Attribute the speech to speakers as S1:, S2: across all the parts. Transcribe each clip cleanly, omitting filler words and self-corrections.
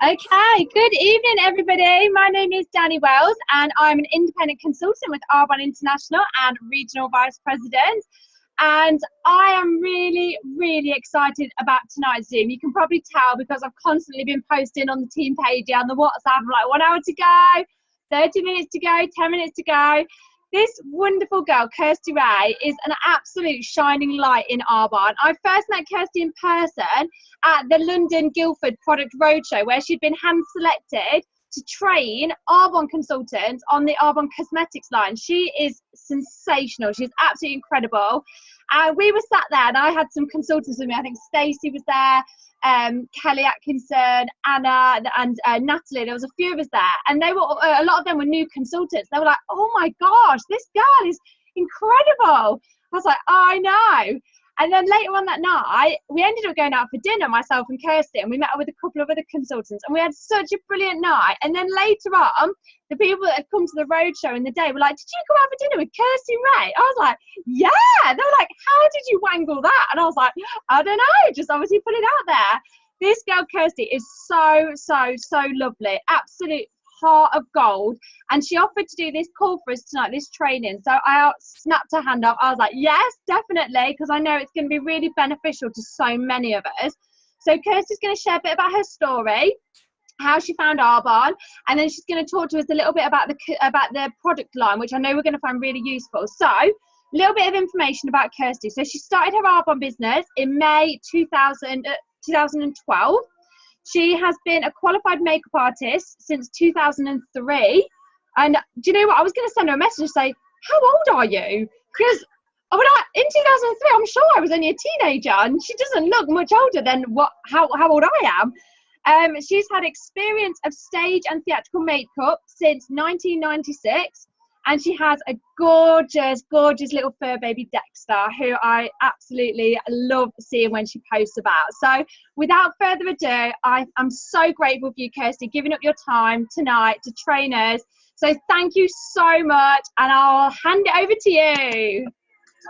S1: Okay, good evening, everybody. My name is Danny Wells, and I'm an independent consultant with Arbonne International and Regional Vice President. And I am really, really excited about tonight's Zoom. You can probably tell because I've constantly been posting on the team page and the WhatsApp, like 1 hour to go, 30 minutes to go, 10 minutes to go. This wonderful girl, Kirsty Rae, is an absolute shining light in Arbonne. I first met Kirsty in person at the London Guildford Product Roadshow, where she'd been hand-selected to train Arbonne consultants on the Arbonne Cosmetics line. She is sensational. She's absolutely incredible. We were sat there, and I had some consultants with me. I think Stacey was there, Kelly Atkinson, Anna, and Natalie. There was a few of us there, and they were a lot of them were new consultants. They were like, "Oh my gosh, this girl is incredible." I was like, "Oh, I know." And then later on that night, we ended up going out for dinner, myself and Kirsty, and we met up with a couple of other consultants, and we had such a brilliant night. And then later on, the people that had come to the roadshow in the day were like, "Did you go out for dinner with Kirsty Rae?" I was like, "Yeah." They were like, "How did you wangle that?" And I was like, "I don't know, just obviously put it out there." This girl, Kirsty, is so, so, so lovely. Absolute heart of gold, and she offered to do this call for us tonight, this training. So I snapped her hand up. I was like, yes, definitely, because I know it's going to be really beneficial to so many of us. So Kirsty's going to share a bit about her story, how she found Arbonne, and then she's going to talk to us a little bit about the product line, which I know we're going to find really useful. So a little bit of information about Kirsty. So she started her Arbonne business in May 2012. She has been a qualified makeup artist since 2003. And do you know what? I was going to send her a message and say, "How old are you?" Because in 2003, I'm sure I was only a teenager, and she doesn't look much older than how old I am. She's had experience of stage and theatrical makeup since 1996. And she has a gorgeous, gorgeous little fur baby Dexter, who I absolutely love seeing when she posts about. So without further ado, I'm so grateful for you, Kirsty, giving up your time tonight to train us. So thank you so much, and I'll hand it over to you.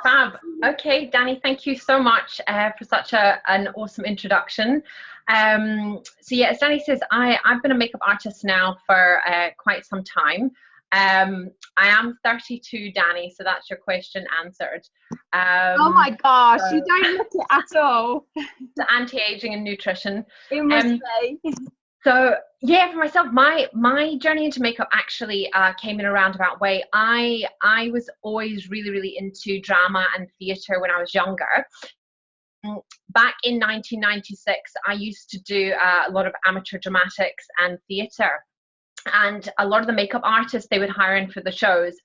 S2: Fab. Okay, Danny, thank you so much for such an awesome introduction. So yeah, as Danny says, I've been a makeup artist now for quite some time. I am 32, Danny, so that's your question answered.
S1: Oh my gosh, so, you don't look it at all.
S2: The anti-aging and nutrition.
S1: It must be.
S2: So yeah, for myself, my journey into makeup actually came in a roundabout way. I was always really, really into drama and theatre when I was younger. Back in 1996, I used to do a lot of amateur dramatics and theatre. And a lot of the makeup artists they would hire in for the shows,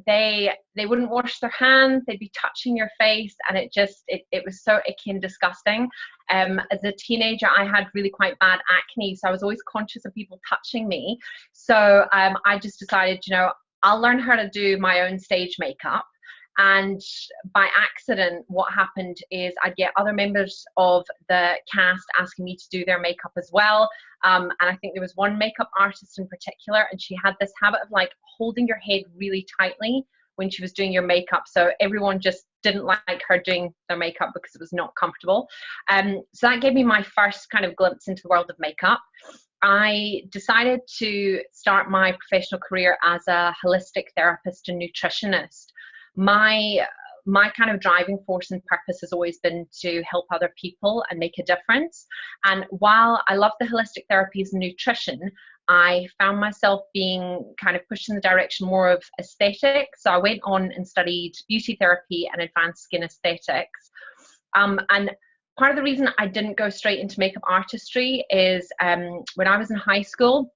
S2: they wouldn't wash their hands. They'd be touching your face, and it was so icky and disgusting. As a teenager, I had really quite bad acne, so I was always conscious of people touching me. So I just decided, I'll learn how to do my own stage makeup. And by accident, what happened is I'd get other members of the cast asking me to do their makeup as well. And I think there was one makeup artist in particular, and she had this habit of like holding your head really tightly when she was doing your makeup. So everyone just didn't like her doing their makeup because it was not comfortable. So that gave me my first kind of glimpse into the world of makeup. I decided to start my professional career as a holistic therapist and nutritionist. My kind of driving force and purpose has always been to help other people and make a difference. And while I love the holistic therapies and nutrition, I found myself being kind of pushed in the direction more of aesthetics. So I went on and studied beauty therapy and advanced skin aesthetics. And part of the reason I didn't go straight into makeup artistry is when I was in high school,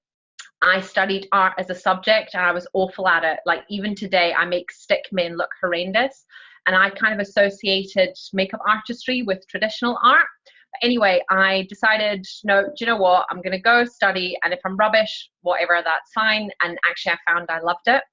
S2: I studied art as a subject and I was awful at it. Like even today, I make stick men look horrendous. And I kind of associated makeup artistry with traditional art. But anyway, I decided, no, do you know what? I'm going to go study. And if I'm rubbish, whatever, that's fine. And actually, I found I loved it.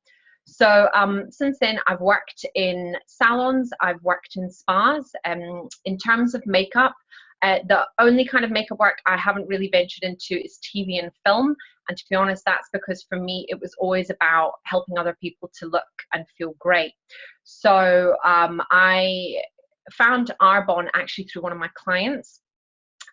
S2: So since then, I've worked in salons. I've worked in spas. In terms of makeup, the only kind of makeup work I haven't really ventured into is TV and film. And to be honest, that's because for me, it was always about helping other people to look and feel great. So I found Arbonne actually through one of my clients.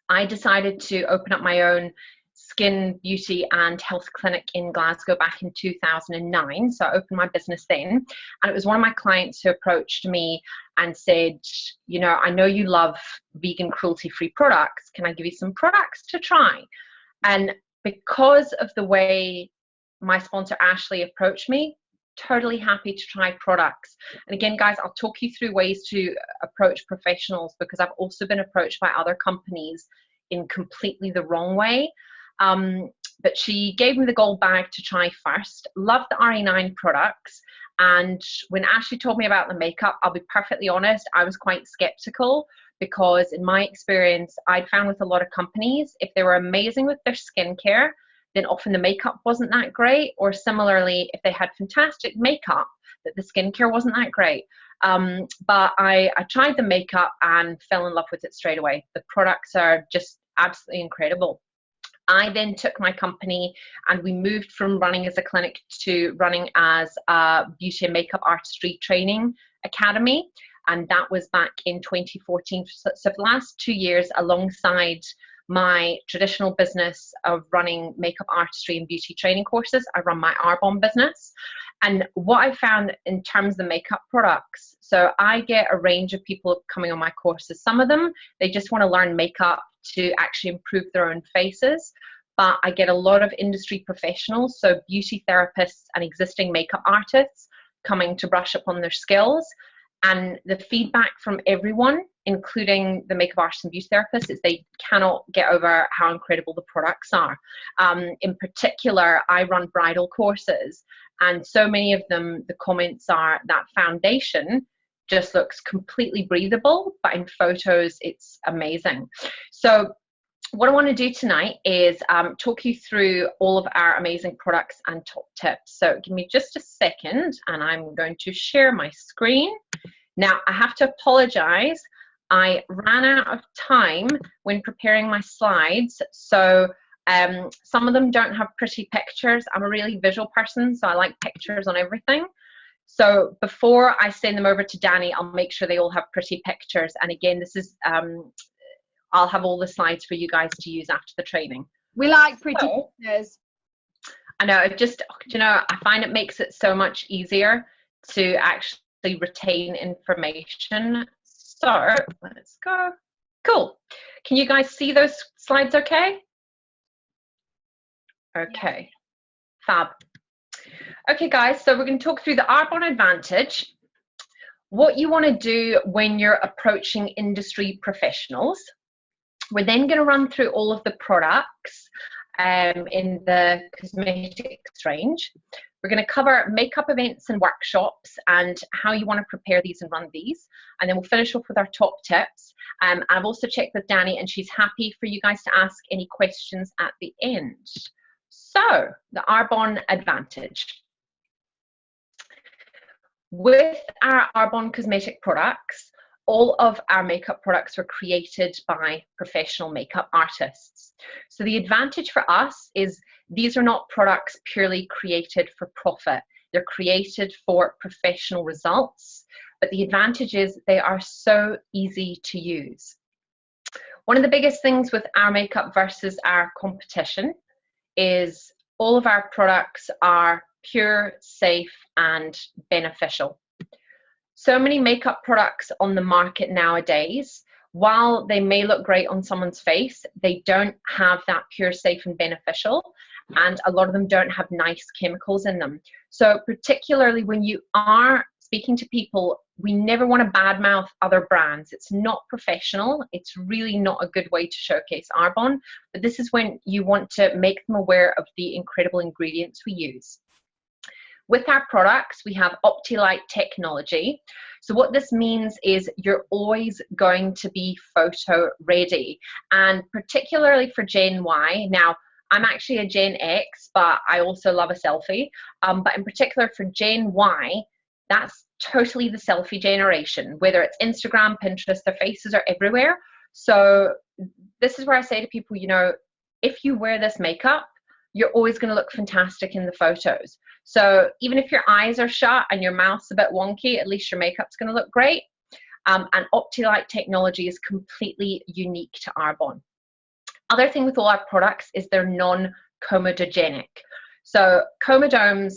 S2: I decided to open up my own skin, beauty and health clinic in Glasgow back in 2009. So I opened my business then, and it was one of my clients who approached me and said, you know, I know you love vegan cruelty-free products. Can I give you some products to try? And because of the way my sponsor Ashley approached me, totally happy to try products. And again, guys, I'll talk you through ways to approach professionals, because I've also been approached by other companies in completely the wrong way. But she gave me the gold bag to try first. Loved the RE9 products. And when Ashley told me about the makeup, I'll be perfectly honest, I was quite skeptical, because in my experience, I'd found with a lot of companies, if they were amazing with their skincare, then often the makeup wasn't that great, or similarly, if they had fantastic makeup, that the skincare wasn't that great. But I tried the makeup and fell in love with it straight away. The products are just absolutely incredible. I then took my company and we moved from running as a clinic to running as a beauty and makeup artistry training academy. And that was back in 2014. So for the last 2 years, alongside my traditional business of running makeup artistry and beauty training courses, I run my Arbonne business. And what I found in terms of the makeup products, so I get a range of people coming on my courses. Some of them, they just want to learn makeup to actually improve their own faces. But I get a lot of industry professionals, so beauty therapists and existing makeup artists coming to brush up on their skills. And the feedback from everyone, including the makeup artists and beauty therapists, is they cannot get over how incredible the products are. In particular, I run bridal courses, and so many of them, the comments are that foundation just looks completely breathable, but in photos, it's amazing. So what I want to do tonight is talk you through all of our amazing products and top tips. So give me just a second and I'm going to share my screen. Now I have to apologize. I ran out of time when preparing my slides. So some of them don't have pretty pictures. I'm a really visual person, so I like pictures on everything. So before I send them over to Danny, I'll make sure they all have pretty pictures. And again, this is, I'll have all the slides for you guys to use after the training.
S1: We like pretty pictures.
S2: I know, it just, you know, I find it makes it so much easier to actually retain information. So let's go. Cool. Can you guys see those slides okay? Okay, fab. Okay guys, so we're going to talk through the Arbonne Advantage. What you want to do when you're approaching industry professionals. We're then going to run through all of the products in the cosmetics range. We're going to cover makeup events and workshops and how you want to prepare these and run these. And then we'll finish off with our top tips. I've also checked with Danny and she's happy for you guys to ask any questions at the end. So, the Arbonne Advantage. With our Arbonne cosmetic products, all of our makeup products were created by professional makeup artists. So the advantage for us is these are not products purely created for profit. They're created for professional results, but the advantage is they are so easy to use. One of the biggest things with our makeup versus our competition is all of our products are pure, safe, and beneficial. So many makeup products on the market nowadays, while they may look great on someone's face, they don't have that pure, safe, and beneficial, and a lot of them don't have nice chemicals in them. So particularly when you are speaking to people, we never want to badmouth other brands. It's not professional. It's really not a good way to showcase Arbonne, but this is when you want to make them aware of the incredible ingredients we use. With our products, we have OptiLight technology. So what this means is you're always going to be photo ready, and particularly for Gen Y. Now, I'm actually a Gen X, but I also love a selfie. But in particular for Gen Y, that's totally the selfie generation, whether it's Instagram, Pinterest, their faces are everywhere. So this is where I say to people, you know, if you wear this makeup, you're always going to look fantastic in the photos. So even if your eyes are shut and your mouth's a bit wonky, at least your makeup's going to look great. And OptiLight technology is completely unique to Arbonne. Other thing with all our products is they're non-comedogenic. So comedones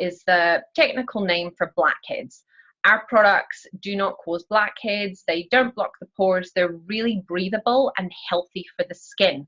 S2: is the technical name for blackheads. Our products do not cause blackheads, they don't block the pores, they're really breathable and healthy for the skin.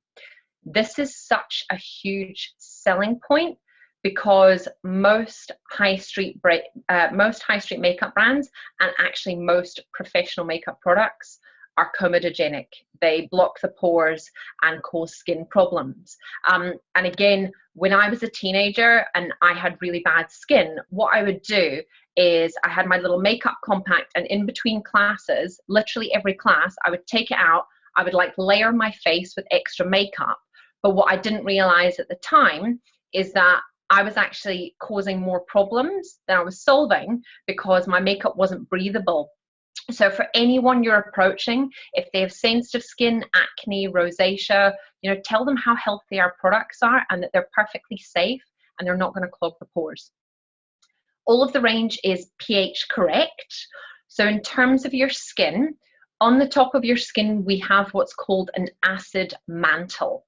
S2: This is such a huge selling point because most high street makeup brands and actually most professional makeup products are comedogenic. They block the pores and cause skin problems. And again, when I was a teenager and I had really bad skin, what I would do is I had my little makeup compact, and in between classes, literally every class, I would take it out, I would like layer my face with extra makeup. But what I didn't realize at the time is that I was actually causing more problems than I was solving because my makeup wasn't breathable. So for anyone you're approaching, if they have sensitive skin, acne, rosacea, you know, tell them how healthy our products are and that they're perfectly safe and they're not going to clog the pores. All of the range is pH correct. So in terms of your skin, on the top of your skin, we have what's called an acid mantle.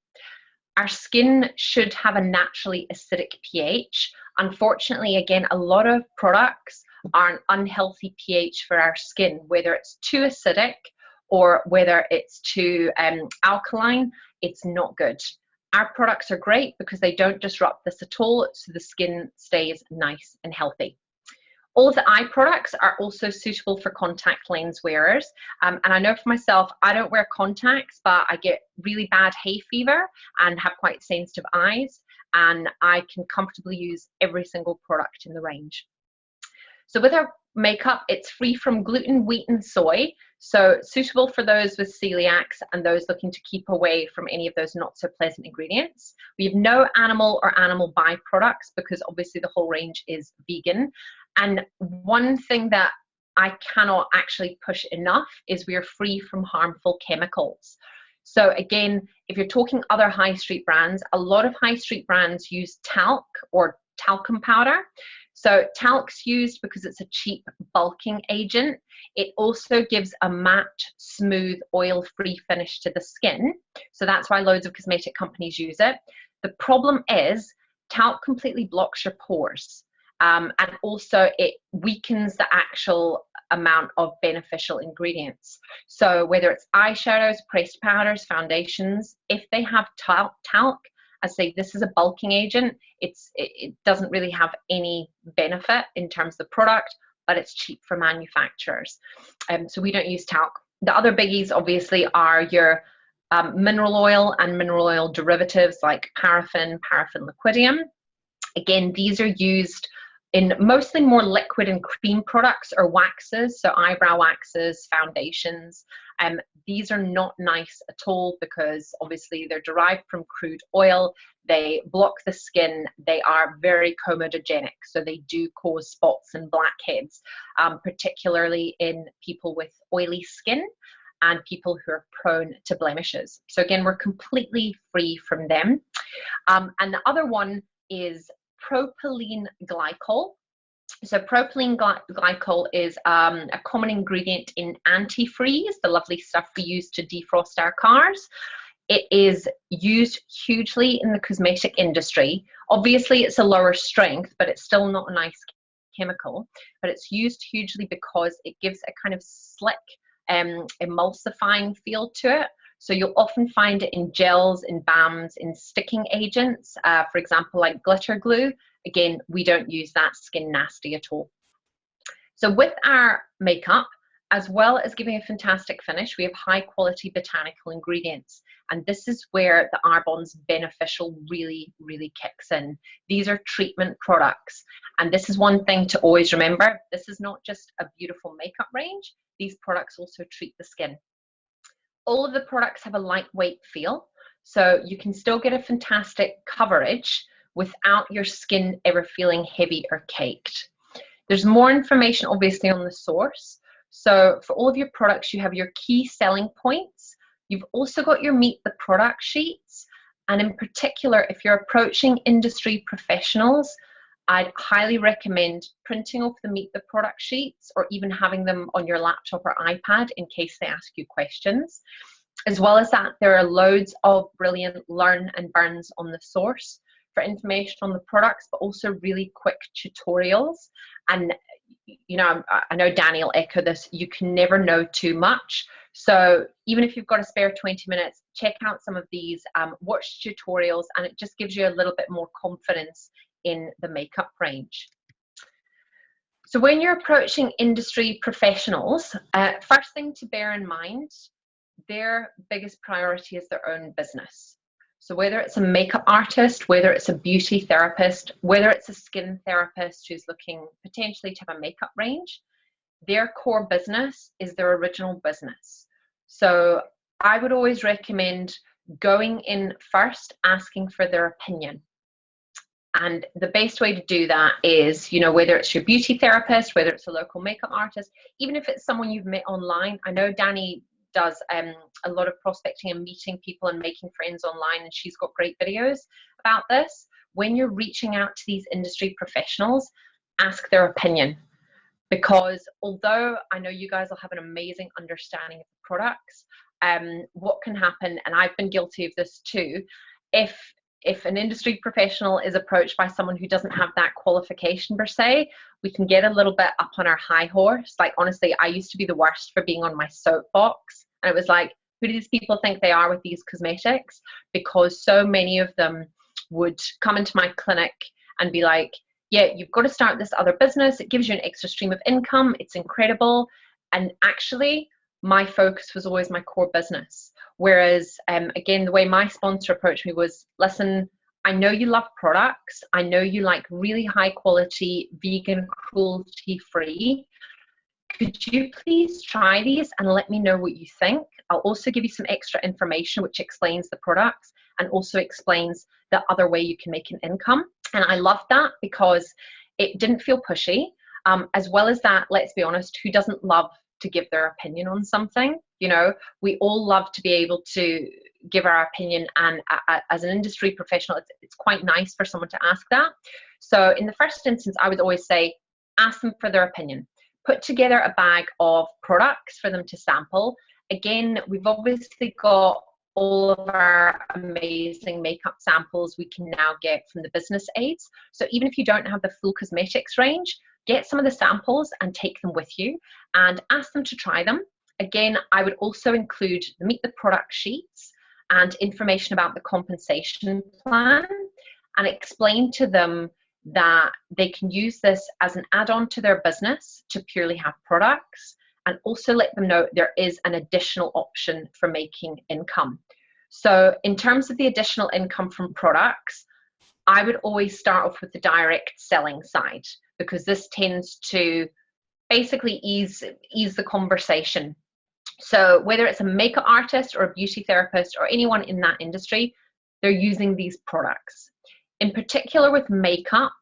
S2: Our skin should have a naturally acidic pH. Unfortunately, again, a lot of products are an unhealthy pH for our skin, whether it's too acidic or whether it's too alkaline, it's not good. Our products are great because they don't disrupt this at all, so the skin stays nice and healthy. All of the eye products are also suitable for contact lens wearers. And I know for myself, I don't wear contacts, but I get really bad hay fever and have quite sensitive eyes, and I can comfortably use every single product in the range. So with our makeup, it's free from gluten, wheat, and soy. So suitable for those with celiacs and those looking to keep away from any of those not so pleasant ingredients. We have no animal or animal byproducts because obviously the whole range is vegan. And one thing that I cannot actually push enough is we are free from harmful chemicals. So again, if you're talking other high street brands, a lot of high street brands use talc or talcum powder. So talc's used because it's a cheap bulking agent. It also gives a matte, smooth, oil-free finish to the skin. So that's why loads of cosmetic companies use it. The problem is talc completely blocks your pores. And also it weakens the actual amount of beneficial ingredients. So whether it's eyeshadows, pressed powders, foundations, if they have talc, I say this is a bulking agent. It doesn't really have any benefit in terms of the product, but it's cheap for manufacturers. So we don't use talc. The other biggies obviously are your mineral oil and mineral oil derivatives like paraffin, paraffin liquidum. Again, these are used in mostly more liquid and cream products or waxes, so eyebrow waxes, foundations. These are not nice at all because obviously they're derived from crude oil, they block the skin, they are very comedogenic, so they do cause spots and blackheads, particularly in people with oily skin and people who are prone to blemishes. So again, we're completely free from them. And the other one is propylene glycol. So propylene glycol is a common ingredient in antifreeze, the lovely stuff we use to defrost our cars. It is used hugely in the cosmetic industry. Obviously, it's a lower strength, but it's still not a nice chemical. But it's used hugely because it gives a kind of slick, emulsifying feel to it. So you'll often find it in gels, in balms, in sticking agents, for example, like glitter glue. Again, we don't use that, skin nasty at all. So with our makeup, as well as giving a fantastic finish, we have high quality botanical ingredients. And this is where the Arbonne's beneficial really, really kicks in. These are treatment products. And this is one thing to always remember. This is not just a beautiful makeup range. These products also treat the skin. All of the products have a lightweight feel, so you can still get a fantastic coverage without your skin ever feeling heavy or caked. There's more information obviously on the source. So for all of your products, you have your key selling points. You've also got your meet the product sheets. And in particular, if you're approaching industry professionals, I'd highly recommend printing off the meet the product sheets or even having them on your laptop or iPad in case they ask you questions. As well as that, there are loads of brilliant learn and burns on the source for information on the products, but also really quick tutorials. And you know, I know Danny will echo this, you can never know too much. So even if you've got a spare 20 minutes, check out some of these, watch tutorials, and it just gives you a little bit more confidence in the makeup range. So when you're approaching industry professionals, first thing to bear in mind, their biggest priority is their own business. So whether it's a makeup artist, whether it's a beauty therapist, whether it's a skin therapist who's looking potentially to have a makeup range, their core business is their original business. So I would always recommend going in first, asking for their opinion. And the best way to do that is, you know, whether it's your beauty therapist, whether it's a local makeup artist, even if it's someone you've met online. I know Danny does a lot of prospecting and meeting people and making friends online, and she's got great videos about this. When you're reaching out to these industry professionals, ask their opinion, because although I know you guys will have an amazing understanding of the products, what can happen, and I've been guilty of this too, if an industry professional is approached by someone who doesn't have that qualification per se, we can get a little bit up on our high horse. Like, honestly, I used to be the worst for being on my soapbox. And it was like, who do these people think they are with these cosmetics? Because so many of them would come into my clinic and be like, yeah, you've got to start this other business. It gives you an extra stream of income. It's incredible. And actually, my focus was always my core business. Whereas, again, the way my sponsor approached me was, listen, I know you love products. I know you like really high quality, vegan, cruelty free. Could you please try these and let me know what you think? I'll also give you some extra information which explains the products and also explains the other way you can make an income. And I love that because it didn't feel pushy. As well as that, let's be honest, who doesn't love to give their opinion on something? You know, we all love to be able to give our opinion, and as an industry professional, it's quite nice for someone to ask that. So in the first instance, I would always say, ask them for their opinion. Put together a bag of products for them to sample. Again, we've obviously got all of our amazing makeup samples we can now get from the business aids. So even if you don't have the full cosmetics range, get some of the samples and take them with you and ask them to try them. Again, I would also include the meet the product sheets and information about the compensation plan, and explain to them that they can use this as an add-on to their business to purely have products, and also let them know there is an additional option for making income. So in terms of the additional income from products, I would always start off with the direct selling side, because this tends to basically ease the conversation. So whether it's a makeup artist or a beauty therapist or anyone in that industry, they're using these products. In particular with makeup,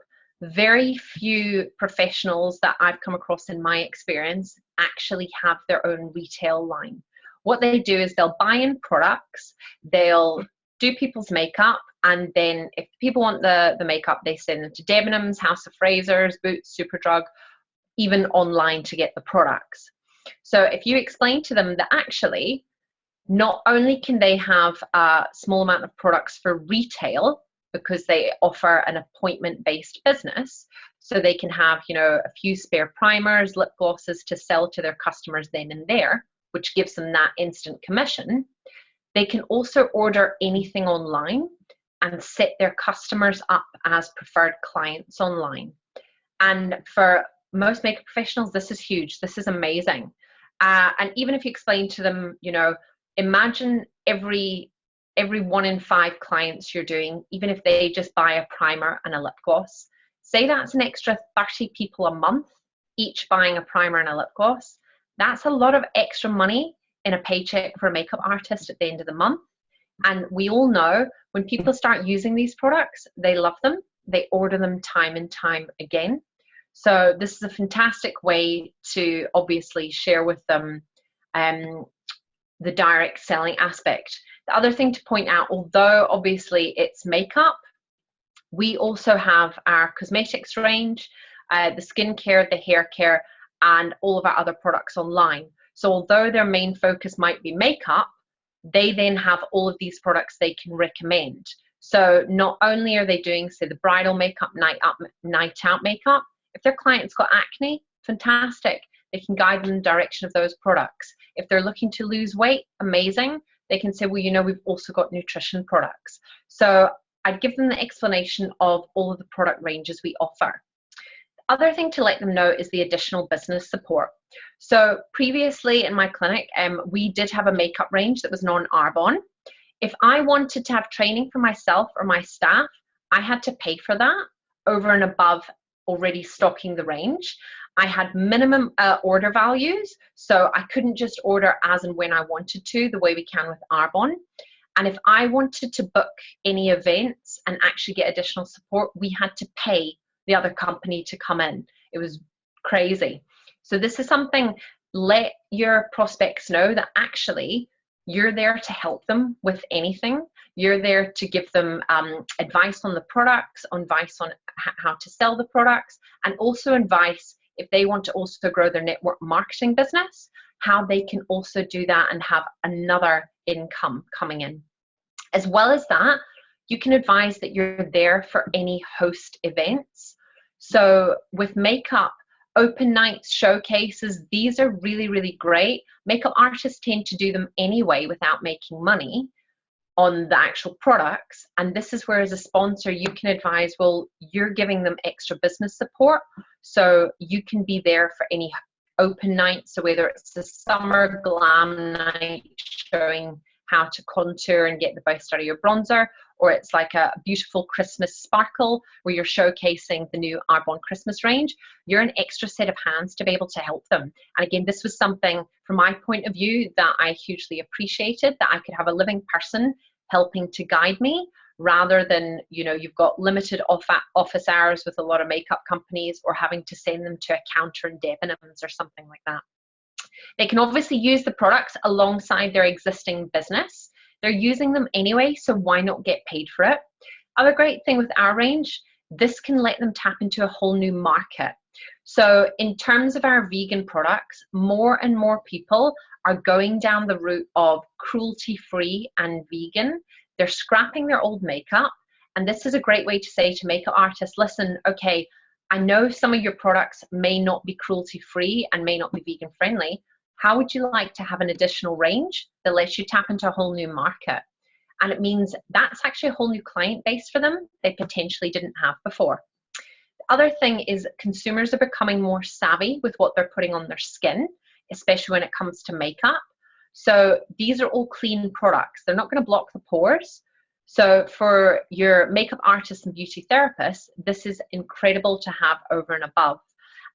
S2: very few professionals that I've come across in my experience actually have their own retail line. What they do is they'll buy in products, they'll do people's makeup, and then if people want the makeup, they send them to Debenhams, House of Frasers, Boots, Superdrug, even online to get the products. So if you explain to them that actually, not only can they have a small amount of products for retail, because they offer an appointment-based business, so they can have, you know, a few spare primers, lip glosses to sell to their customers then and there, which gives them that instant commission. They can also order anything online and set their customers up as preferred clients online. And for most makeup professionals, this is huge. This is amazing. And even if you explain to them, you know, imagine every 1 in 5 clients you're doing, even if they just buy a primer and a lip gloss, say that's an extra 30 people a month, each buying a primer and a lip gloss. That's a lot of extra money in a paycheck for a makeup artist at the end of the month. And we all know when people start using these products, they love them. They order them time and time again. So this is a fantastic way to obviously share with them the direct selling aspect. The other thing to point out, although obviously it's makeup, we also have our cosmetics range, the skincare, the hair care, and all of our other products online. So although their main focus might be makeup, they then have all of these products they can recommend. So not only are they doing, say, the bridal makeup, night out makeup, if their client's got acne, fantastic. They can guide them in the direction of those products. If they're looking to lose weight, amazing. They can say, well, you know, we've also got nutrition products. So I'd give them the explanation of all of the product ranges we offer. The other thing to let them know is the additional business support. So previously in my clinic, we did have a makeup range that was non-Arbonne. If I wanted to have training for myself or my staff, I had to pay for that over and above already stocking the range. I had minimum order values, so I couldn't just order as and when I wanted to, the way we can with Arbonne. And if I wanted to book any events and actually get additional support, we had to pay the other company to come in. It was crazy. So this is something, let your prospects know that actually you're there to help them with anything. You're there to give them advice on the products, advice on how to sell the products, and also advice if they want to also grow their network marketing business, how they can also do that and have another income coming in. As well as that, you can advise that you're there for any host events. So with makeup, open nights, showcases, these are really, really great. Makeup artists tend to do them anyway without making money on the actual products. And this is where as a sponsor, you can advise, well, you're giving them extra business support. So you can be there for any open nights. So whether it's a summer glam night showing how to contour and get the best out of your bronzer, or it's like a beautiful Christmas sparkle where you're showcasing the new Arbonne Christmas range, you're an extra set of hands to be able to help them. And again, this was something from my point of view that I hugely appreciated, that I could have a living person helping to guide me, rather than, you know, you've got limited office hours with a lot of makeup companies, or having to send them to a counter in Debenhams or something like that. They can obviously use the products alongside their existing business. They're using them anyway, so why not get paid for it? Other great thing with our range, this can let them tap into a whole new market. So in terms of our vegan products, more and more people are going down the route of cruelty-free and vegan. They're scrapping their old makeup, and this is a great way to say to makeup artists, listen, okay, I know some of your products may not be cruelty-free and may not be vegan-friendly. How would you like to have an additional range that lets you tap into a whole new market? And it means that's actually a whole new client base for them they potentially didn't have before. The other thing is consumers are becoming more savvy with what they're putting on their skin, especially when it comes to makeup. So these are all clean products. They're not going to block the pores. So for your makeup artists and beauty therapists, this is incredible to have over and above.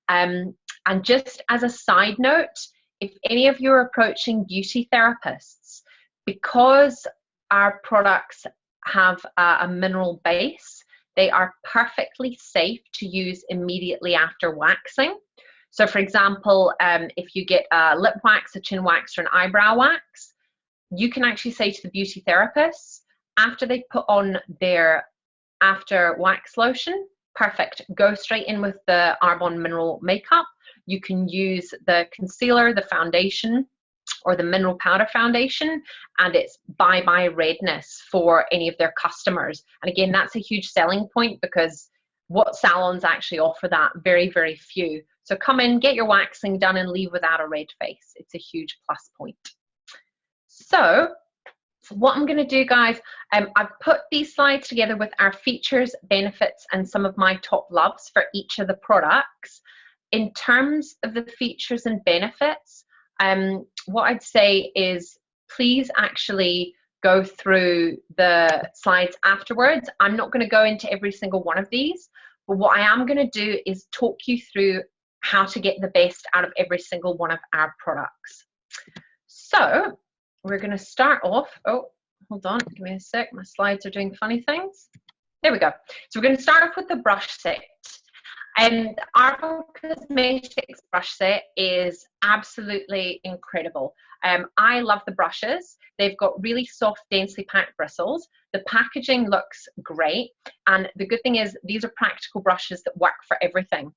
S2: And just as a side note, if any of you are approaching beauty therapists, because our products have a mineral base, they are perfectly safe to use immediately after waxing. So for example, if you get a lip wax, a chin wax, or an eyebrow wax, you can actually say to the beauty therapists, after they put on their after wax lotion, perfect, go straight in with the Arbonne mineral makeup. You can use the concealer, the foundation, or the mineral powder foundation, and it's bye-bye redness for any of their customers. And again, that's a huge selling point, because what salons actually offer that? Very, very few. So come in, get your waxing done, and leave without a red face. It's a huge plus point. So what I'm going to do, guys, I've put these slides together with our features, benefits, and some of my top loves for each of the products. In terms of the features and benefits, what I'd say is please actually go through the slides afterwards. I'm not going to go into every single one of these, but what I am going to do is talk you through how to get the best out of every single one of our products. So we're going to start off. Oh, hold on, give me a sec. My slides are doing funny things. There we go. So we're going to start off with the brush set. And Arbonne Cosmetics brush set is absolutely incredible. I love the brushes. They've got really soft, densely packed bristles. The packaging looks great. And the good thing is these are practical brushes that work for everything.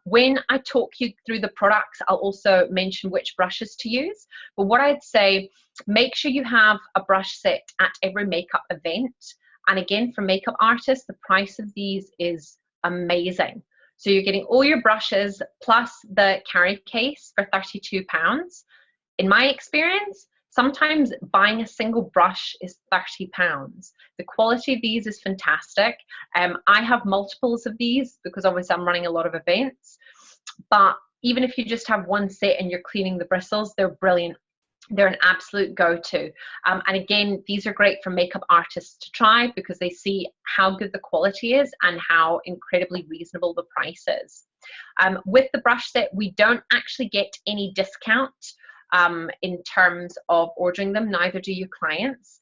S2: When I talk you through the products, I'll also mention which brushes to use. But what I'd say, make sure you have a brush set at every makeup event. And again, for makeup artists, the price of these is amazing. So you're getting all your brushes plus the carry case for £32. In my experience, sometimes buying a single brush is £30. The quality of these is fantastic. I have multiples of these because obviously I'm running a lot of events. But even if you just have one set and you're cleaning the bristles, they're brilliant. They're an absolute go-to. And again, these are great for makeup artists to try because they see how good the quality is and how incredibly reasonable the price is. With the brush set, we don't actually get any discount in terms of ordering them, neither do your clients.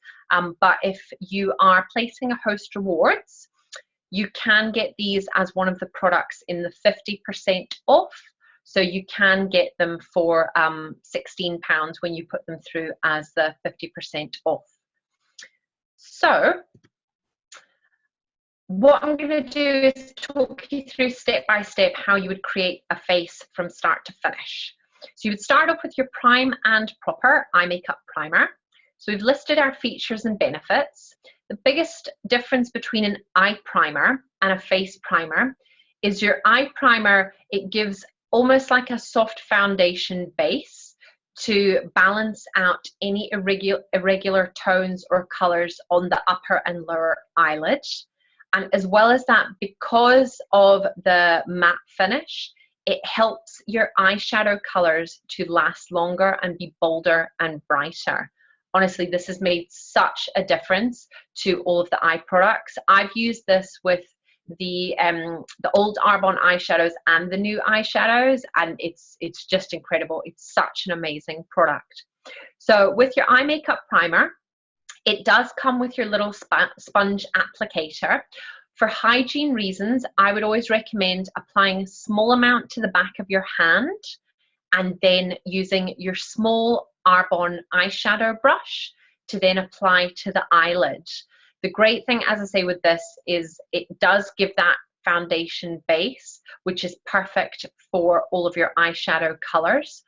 S2: But if you are placing a host rewards, you can get these as one of the products in the 50% off. So you can get them for £16 when you put them through as the 50% off. So what I'm going to do is talk you through step by step how you would create a face from start to finish. So you would start off with your prime and proper eye makeup primer. So we've listed our features and benefits. The biggest difference between an eye primer and a face primer is your eye primer, it gives almost like a soft foundation base to balance out any irregular tones or colors on the upper and lower eyelid. And as well as that, because of the matte finish, it helps your eyeshadow colors to last longer and be bolder and brighter. Honestly, this has made such a difference to all of the eye products. I've used this with the old Arbonne eyeshadows and the new eyeshadows, and it's just incredible. It's such an amazing product. So with your eye makeup primer, it does come with your little sponge applicator. For hygiene reasons, I would always recommend applying a small amount to the back of your hand and then using your small Arbonne eyeshadow brush to then apply to the eyelid. The great thing, as I say, with this is it does give that foundation base, which is perfect for all of your eyeshadow colors.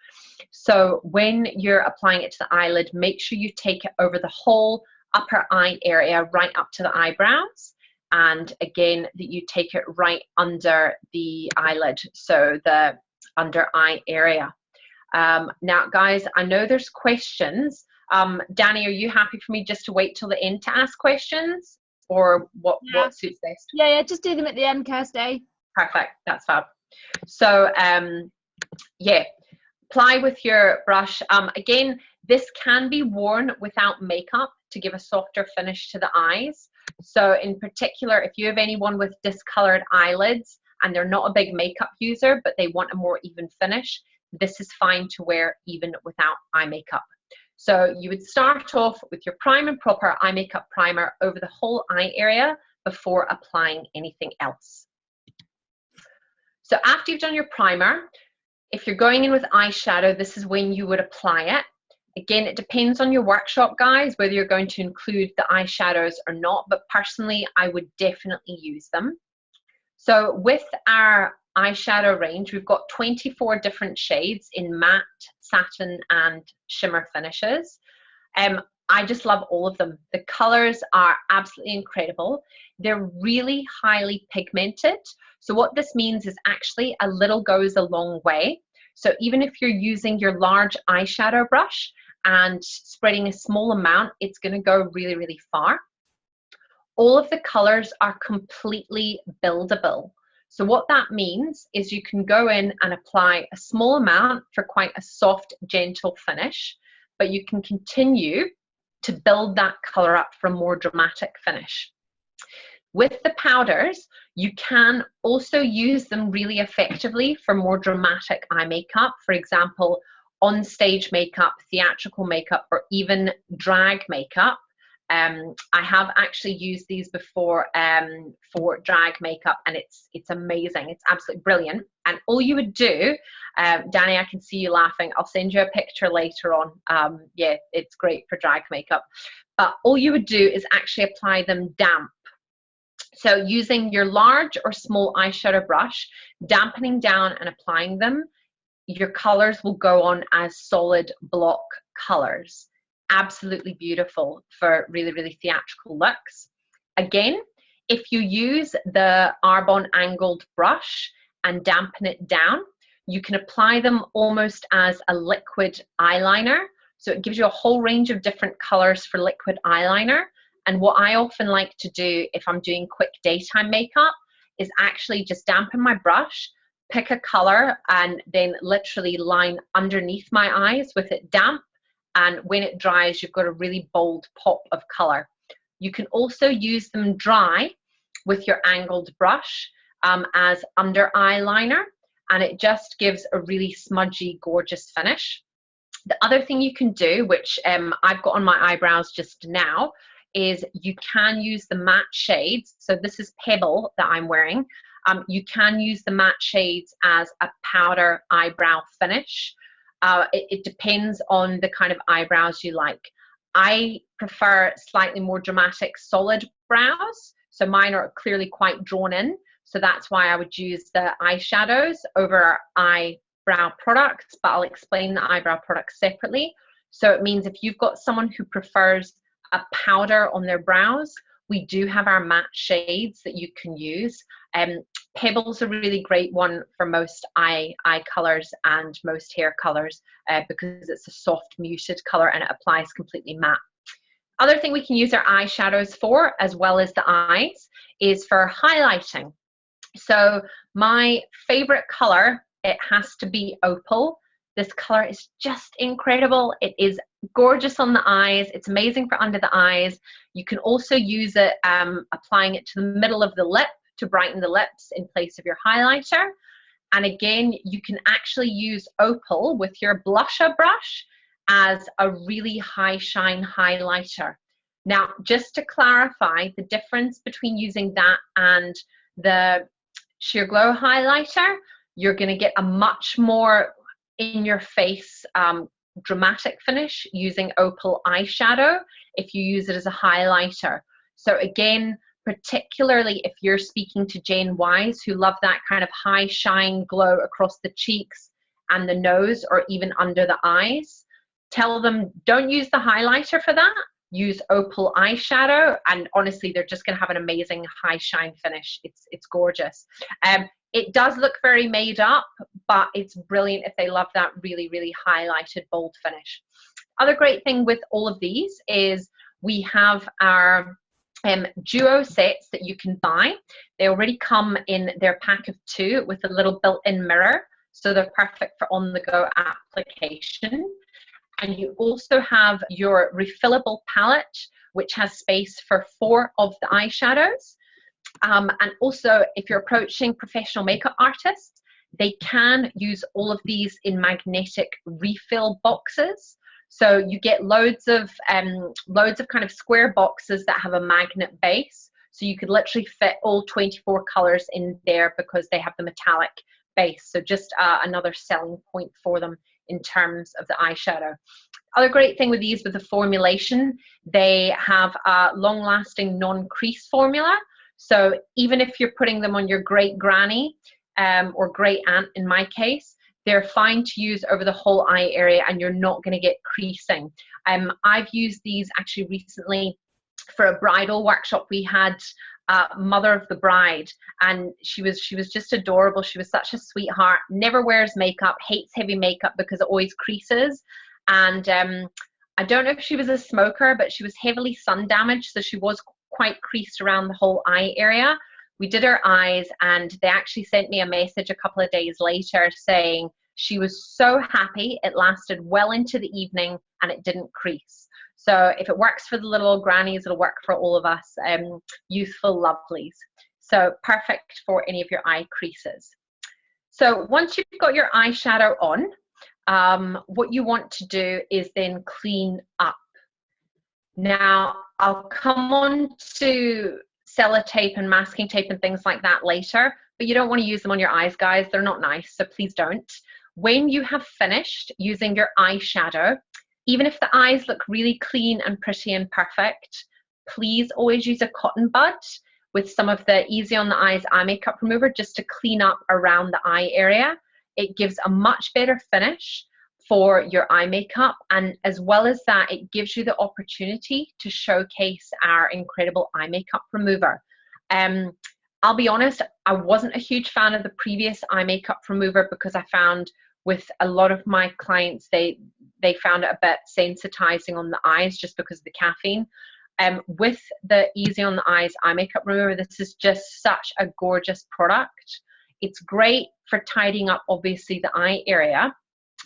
S2: So when you're applying it to the eyelid, make sure you take it over the whole upper eye area right up to the eyebrows. And again, that you take it right under the eyelid, so the under eye area. Now, guys, I know there's questions. Danny, are you happy for me just to wait till the end to ask questions, or what suits best?
S1: Yeah, just do them at the end, Kirsty.
S2: Perfect, that's fab. So, yeah, apply with your brush. Again, this can be worn without makeup to give a softer finish to the eyes. So in particular, if you have anyone with discolored eyelids and they're not a big makeup user, but they want a more even finish, this is fine to wear even without eye makeup. So you would start off with your prime and proper eye makeup primer over the whole eye area before applying anything else. So after you've done your primer, if you're going in with eyeshadow, this is when you would apply it. Again, it depends on your workshop, guys, whether you're going to include the eyeshadows or not, but personally, I would definitely use them. So with our eyeshadow range, we've got 24 different shades in matte, satin, and shimmer finishes. I just love all of them. The colors are absolutely incredible. They're really highly pigmented. So what this means is actually a little goes a long way. So even if you're using your large eyeshadow brush and spreading a small amount, it's going to go really, really far. All of the colors are completely buildable. So what that means is you can go in and apply a small amount for quite a soft, gentle finish, but you can continue to build that color up for a more dramatic finish. With the powders, you can also use them really effectively for more dramatic eye makeup. For example, on-stage makeup, theatrical makeup, or even drag makeup. I have actually used these before for drag makeup, and it's amazing. It's absolutely brilliant. And all you would do, Danny, I can see you laughing. I'll send you a picture later on. Yeah, it's great for drag makeup. But all you would do is actually apply them damp. So using your large or small eyeshadow brush, dampening down and applying them, your colors will go on as solid block colors. Absolutely beautiful for really, really theatrical looks. Again, if you use the Arbonne angled brush and dampen it down, you can apply them almost as a liquid eyeliner. So it gives you a whole range of different colors for liquid eyeliner. And what I often like to do if I'm doing quick daytime makeup is actually just dampen my brush, pick a color, and then literally line underneath my eyes with it damp. And when it dries, you've got a really bold pop of color. You can also use them dry with your angled brush as under eyeliner, and it just gives a really smudgy, gorgeous finish. The other thing you can do, which I've got on my eyebrows just now, is you can use the matte shades. So this is Pebble that I'm wearing. You can use the matte shades as a powder eyebrow finish. It depends on the kind of eyebrows you like. I prefer slightly more dramatic solid brows. So mine are clearly quite drawn in. So that's why I would use the eyeshadows over eyebrow products, but I'll explain the eyebrow products separately. So it means if you've got someone who prefers a powder on their brows, we do have our matte shades that you can use. Pebble's a really great one for most eye colors and most hair colors because it's a soft muted color and it applies completely matte. Other thing we can use our eyeshadows for, as well as the eyes, is for highlighting. So my favorite color, it has to be Opal. This color is just incredible. It is gorgeous on the eyes. It's amazing for under the eyes. You can also use it applying it to the middle of the lip to brighten the lips in place of your highlighter. And again, you can actually use Opal with your blusher brush as a really high shine highlighter. Now, just to clarify, the difference between using that and the Sheer Glow highlighter, you're going to get a much more in your face dramatic finish using Opal eyeshadow if you use it as a highlighter. So again, particularly if you're speaking to Gen Ys who love that kind of high shine glow across the cheeks and the nose or even under the eyes, tell them don't use the highlighter for that, use Opal eyeshadow, and honestly they're just going to have an amazing high shine finish. It's gorgeous. It does look very made up, but it's brilliant if they love that really, really highlighted, bold finish. Other great thing with all of these is we have our duo sets that you can buy. They already come in their pack of 2 with a little built-in mirror, so they're perfect for on-the-go application. And you also have your refillable palette, which has space for 4 of the eyeshadows. And also, if you're approaching professional makeup artists, they can use all of these in magnetic refill boxes. So you get loads of kind of square boxes that have a magnet base. So you could literally fit all 24 colors in there because they have the metallic base. So just another selling point for them in terms of the eyeshadow. Other great thing with these, with the formulation, they have a long-lasting non-crease formula. So even if you're putting them on your great granny or great aunt in my case, they're fine to use over the whole eye area and you're not going to get creasing. I've used these actually recently for a bridal workshop we had. Mother of the bride, and she was just adorable. She was such a sweetheart, never wears makeup, hates heavy makeup because it always creases. And I don't know if she was a smoker, but she was heavily sun damaged, so she was quite creased around the whole eye area. We did her eyes and they actually sent me a message a couple of days later saying she was so happy it lasted well into the evening and it didn't crease. So if it works for the little old grannies, it'll work for all of us youthful lovelies. So perfect for any of your eye creases. So once you've got your eyeshadow on, what you want to do is then clean up. Now, I'll come on to sellotape and masking tape and things like that later, but you don't want to use them on your eyes, guys. They're not nice, so please don't. When you have finished using your eyeshadow, even if the eyes look really clean and pretty and perfect, please always use a cotton bud with some of the Easy on the Eyes eye makeup remover just to clean up around the eye area. It gives a much better finish for your eye makeup, and as well as that, it gives you the opportunity to showcase our incredible eye makeup remover. I'll be honest, I wasn't a huge fan of the previous eye makeup remover because I found with a lot of my clients, they found it a bit sensitizing on the eyes just because of the caffeine. With the Easy on the Eyes eye makeup remover, this is just such a gorgeous product. It's great for tidying up, obviously, the eye area.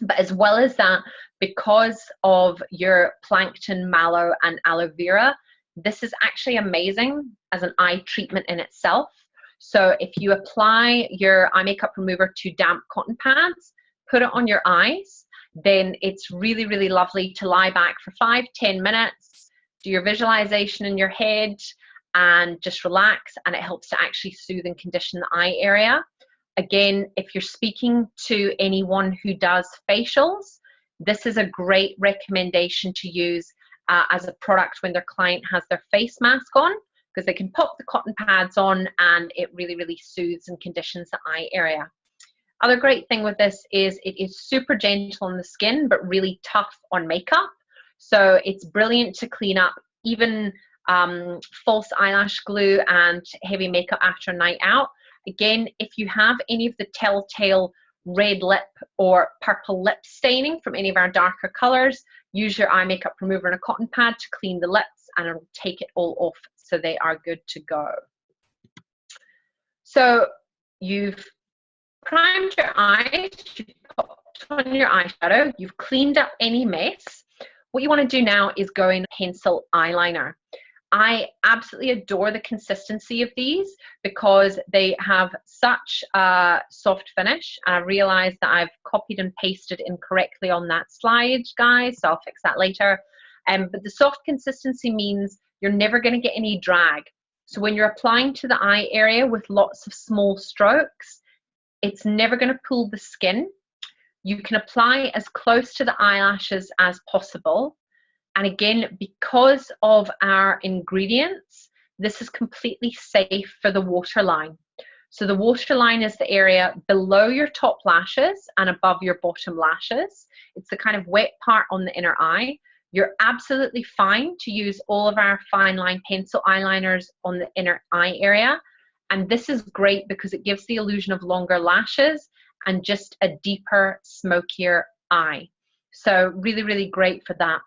S2: But as well as that, because of your plankton, mallow, and aloe vera, this is actually amazing as an eye treatment in itself. So if you apply your eye makeup remover to damp cotton pads, put it on your eyes, then it's really, really lovely to lie back for 5-10 minutes, do your visualization in your head, and just relax, and it helps to actually soothe and condition the eye area. Again, if you're speaking to anyone who does facials, this is a great recommendation to use as a product when their client has their face mask on, because they can pop the cotton pads on and it really, really soothes and conditions the eye area. Other great thing with this is it is super gentle on the skin, but really tough on makeup. So it's brilliant to clean up even false eyelash glue and heavy makeup after a night out. Again, if you have any of the telltale red lip or purple lip staining from any of our darker colors, use your eye makeup remover and a cotton pad to clean the lips, and it'll take it all off so they are good to go. So you've primed your eyes, you've popped on your eyeshadow, you've cleaned up any mess. What you want to do now is go in pencil eyeliner. I absolutely adore the consistency of these because they have such a soft finish. I realize that I've copied and pasted incorrectly on that slide, guys, so I'll fix that later. But the soft consistency means you're never going to get any drag. So when you're applying to the eye area with lots of small strokes, it's never going to pull the skin. You can apply as close to the eyelashes as possible. And again, because of our ingredients, this is completely safe for the waterline. So the waterline is the area below your top lashes and above your bottom lashes. It's the kind of wet part on the inner eye. You're absolutely fine to use all of our fine line pencil eyeliners on the inner eye area. And this is great because it gives the illusion of longer lashes and just a deeper, smokier eye. So really, really great for that.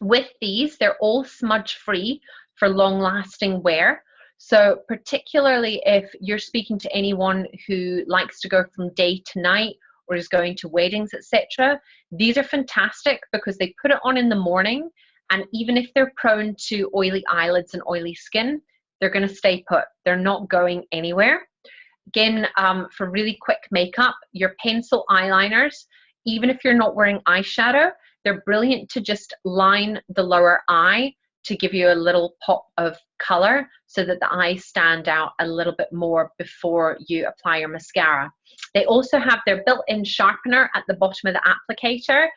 S2: With these, they're all smudge free for long lasting wear. So particularly if you're speaking to anyone who likes to go from day to night or is going to weddings, etc., these are fantastic because they put it on in the morning, and even if they're prone to oily eyelids and oily skin, they're going to stay put. They're not going anywhere. Again, for really quick makeup, your pencil eyeliners, even if you're not wearing eyeshadow, they're brilliant to just line the lower eye to give you a little pop of color so that the eyes stand out a little bit more before you apply your mascara. They also have their built-in sharpener at the bottom of the applicator.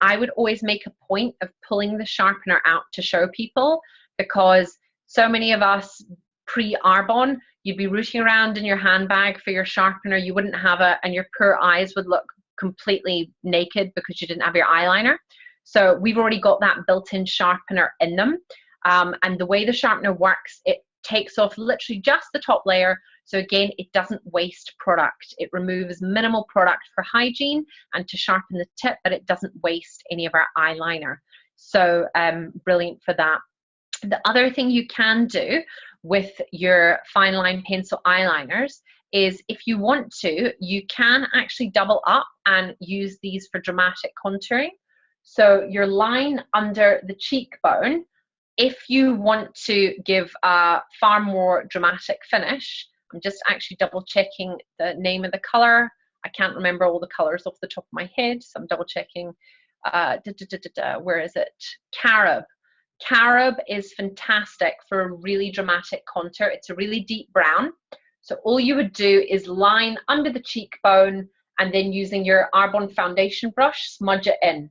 S2: I would always make a point of pulling the sharpener out to show people, because so many of us pre-Arbonne, you'd be rooting around in your handbag for your sharpener, you wouldn't have it, and your poor eyes would look completely naked because you didn't have your eyeliner. So we've already got that built-in sharpener in them. And the way the sharpener works, it takes off literally just the top layer. So again, it doesn't waste product. It removes minimal product for hygiene and to sharpen the tip, but it doesn't waste any of our eyeliner. So brilliant for that. The other thing you can do with your fine line pencil eyeliners is, if you want to, you can actually double up and use these for dramatic contouring. So your line under the cheekbone, if you want to give a far more dramatic finish, I'm just actually double checking the name of the color. I can't remember all the colors off the top of my head, so I'm double checking. Where is it? Carob. Carob is fantastic for a really dramatic contour. It's a really deep brown. So all you would do is line under the cheekbone and then using your Arbonne foundation brush, smudge it in.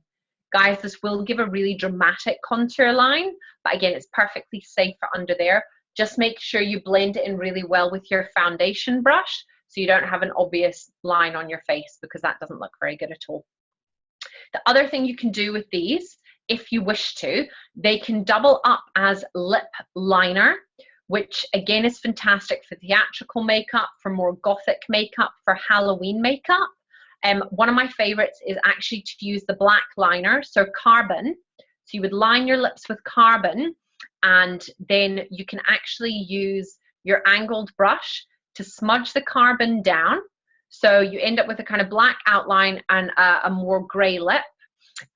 S2: Guys, this will give a really dramatic contour line, but again, it's perfectly safe for under there. Just make sure you blend it in really well with your foundation brush so you don't have an obvious line on your face, because that doesn't look very good at all. The other thing you can do with these, if you wish to, they can double up as lip liner, which again is fantastic for theatrical makeup, for more gothic makeup, for Halloween makeup. One of my favorites is actually to use the black liner, so carbon. So you would line your lips with carbon, and then you can actually use your angled brush to smudge the carbon down. So you end up with a kind of black outline and a more gray lip,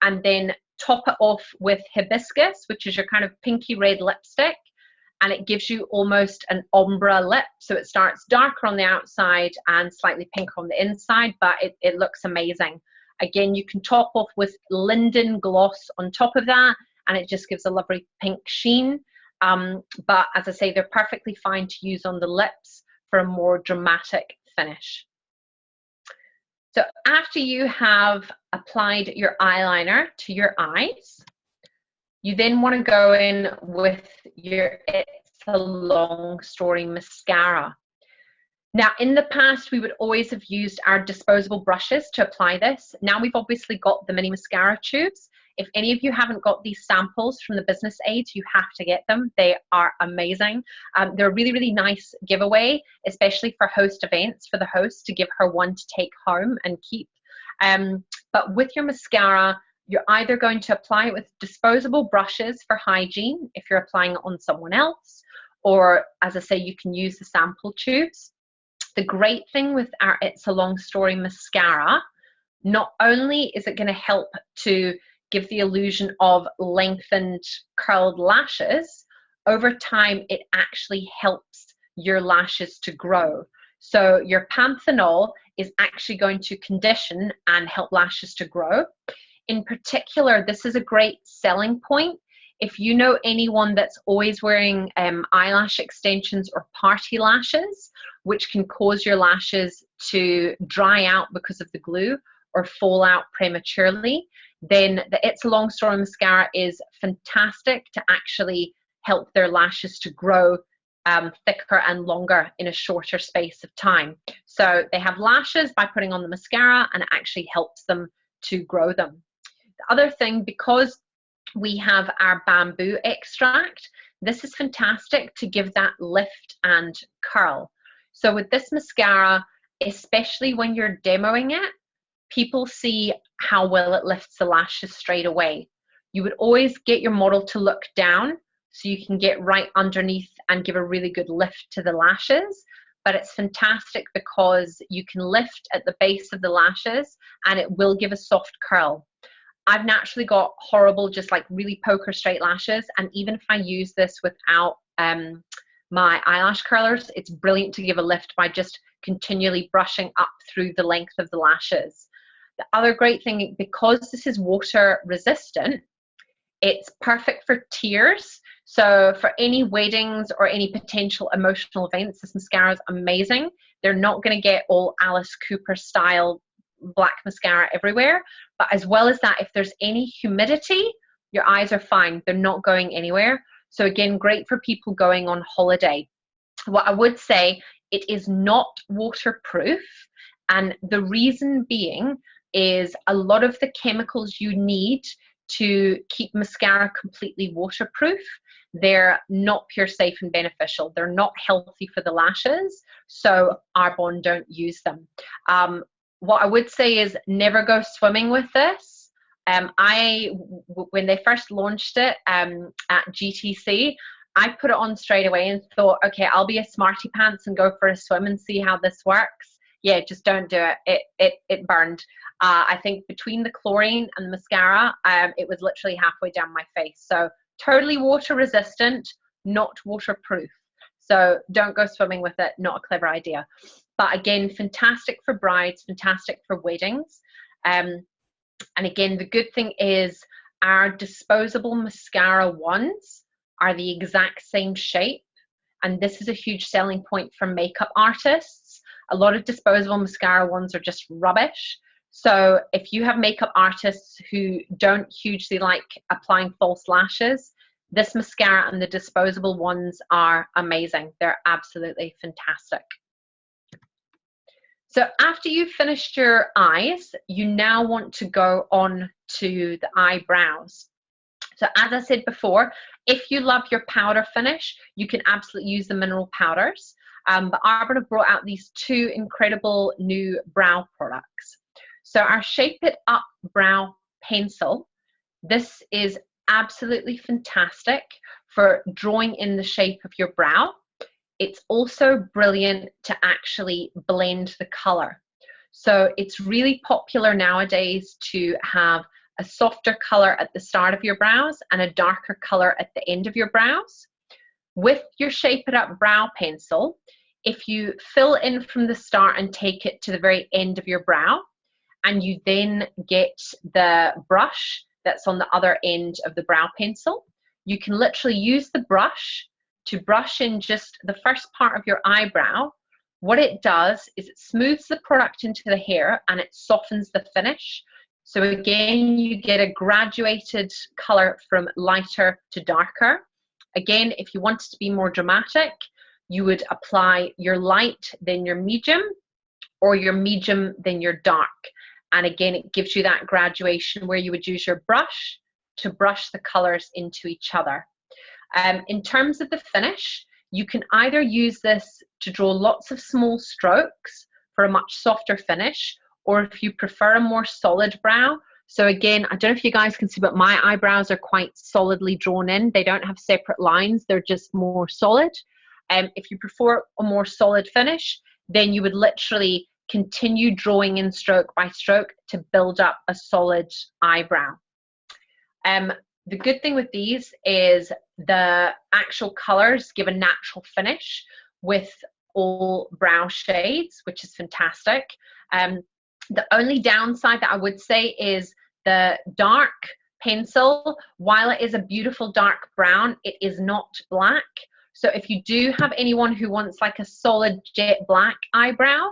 S2: and then top it off with hibiscus, which is your kind of pinky red lipstick, and it gives you almost an ombre lip. So it starts darker on the outside and slightly pinker on the inside, but it looks amazing. Again, you can top off with Linden gloss on top of that, and it just gives a lovely pink sheen. But as I say, they're perfectly fine to use on the lips for a more dramatic finish. So after you have applied your eyeliner to your eyes, you then want to go in with your It's a Long Story mascara. Now, in the past, we would always have used our disposable brushes to apply this. Now we've obviously got the mini mascara tubes. If any of you haven't got these samples from the business aids, you have to get them. They are amazing. They're a really, really nice giveaway, especially for host events, for the host to give her one to take home and keep. But with your mascara, you're either going to apply it with disposable brushes for hygiene, if you're applying it on someone else, or as I say, you can use the sample tubes. The great thing with our It's a Long Story mascara, not only is it going to help to give the illusion of lengthened curled lashes, over time it actually helps your lashes to grow. So your panthenol is actually going to condition and help lashes to grow. In particular, this is a great selling point. If you know anyone that's always wearing eyelash extensions or party lashes, which can cause your lashes to dry out because of the glue or fall out prematurely, then the It's a Long Story mascara is fantastic to actually help their lashes to grow thicker and longer in a shorter space of time. So they have lashes by putting on the mascara, and it actually helps them to grow them. The other thing, because we have our bamboo extract, this is fantastic to give that lift and curl. So with this mascara, especially when you're demoing it, people see how well it lifts the lashes straight away. You would always get your model to look down so you can get right underneath and give a really good lift to the lashes. But it's fantastic because you can lift at the base of the lashes and it will give a soft curl. I've naturally got horrible, just like really poker straight lashes, and even if I use this without my eyelash curlers, it's brilliant to give a lift by just continually brushing up through the length of the lashes. The other great thing, because this is water resistant, it's perfect for tears. So for any weddings or any potential emotional events, this mascara is amazing. They're not going to get all Alice Cooper style black mascara everywhere, but as well as that, if there's any humidity, your eyes are fine. They're not going anywhere. So again, great for people going on holiday. What I would say, it is not waterproof, and the reason being is a lot of the chemicals you need to keep mascara completely waterproof, they're not pure, safe and beneficial. They're not healthy for the lashes, so Arbonne don't use them. What I would say is never go swimming with this. When they first launched it at GTC, I put it on straight away and thought, okay, I'll be a smarty pants and go for a swim and see how this works. Yeah, just don't do it. It burned. I think between the chlorine and the mascara, it was literally halfway down my face. So totally water resistant, not waterproof. So don't go swimming with it. Not a clever idea. But again, fantastic for brides, fantastic for weddings. And again, the good thing is our disposable mascara ones are the exact same shape, and this is a huge selling point for makeup artists. A lot of disposable mascara ones are just rubbish. So if you have makeup artists who don't hugely like applying false lashes, this mascara and the disposable ones are amazing. They're absolutely fantastic. So after you've finished your eyes, you now want to go on to the eyebrows. So as I said before, if you love your powder finish, you can absolutely use the mineral powders. But Arbonne have brought out these two incredible new brow products. So our Shape It Up Brow Pencil, this is absolutely fantastic for drawing in the shape of your brow. It's also brilliant to actually blend the color. So it's really popular nowadays to have a softer color at the start of your brows and a darker color at the end of your brows. With your Shape It Up Brow Pencil, if you fill in from the start and take it to the very end of your brow, and you then get the brush that's on the other end of the brow pencil, you can literally use the brush to brush in just the first part of your eyebrow. What it does is it smooths the product into the hair and it softens the finish. So again, you get a graduated color from lighter to darker. Again, if you want it to be more dramatic, you would apply your light, then your medium, or your medium, then your dark. And again, it gives you that graduation where you would use your brush to brush the colors into each other. In terms of the finish, you can either use this to draw lots of small strokes for a much softer finish, or if you prefer a more solid brow. So again, I don't know if you guys can see, but my eyebrows are quite solidly drawn in. They don't have separate lines, they're just more solid. If you prefer a more solid finish, then you would literally continue drawing in stroke by stroke to build up a solid eyebrow. The good thing with these is the actual colors give a natural finish with all brow shades, which is fantastic. The only downside that I would say is the dark pencil, while it is a beautiful dark brown, it is not black. So if you do have anyone who wants like a solid jet black eyebrow,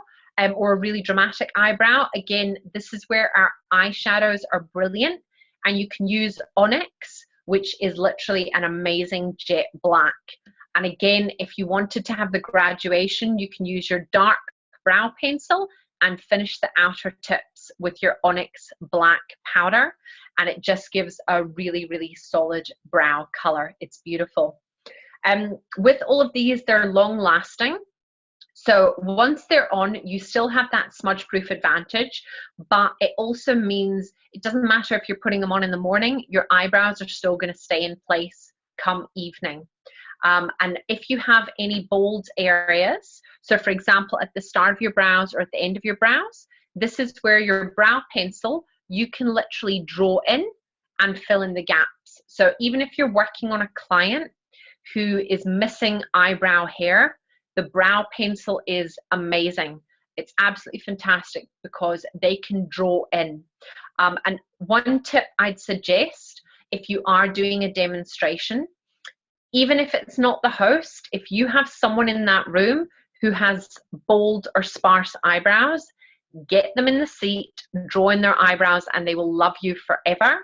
S2: or a really dramatic eyebrow, again, this is where our eyeshadows are brilliant. And you can use Onyx, which is literally an amazing jet black. And again, if you wanted to have the graduation, you can use your dark brow pencil and finish the outer tips with your Onyx black powder. And it just gives a really, really solid brow color. It's beautiful. With all of these, they're long lasting. So once they're on, you still have that smudge proof advantage, but it also means it doesn't matter if you're putting them on in the morning, your eyebrows are still going to stay in place come evening. And if you have any bold areas, so for example, at the start of your brows or at the end of your brows, this is where your brow pencil, you can literally draw in and fill in the gaps. So even if you're working on a client who is missing eyebrow hair, the brow pencil is amazing. It's absolutely fantastic because they can draw in. And one tip I'd suggest, if you are doing a demonstration, even if it's not the host, if you have someone in that room who has bold or sparse eyebrows, get them in the seat, draw in their eyebrows, and they will love you forever,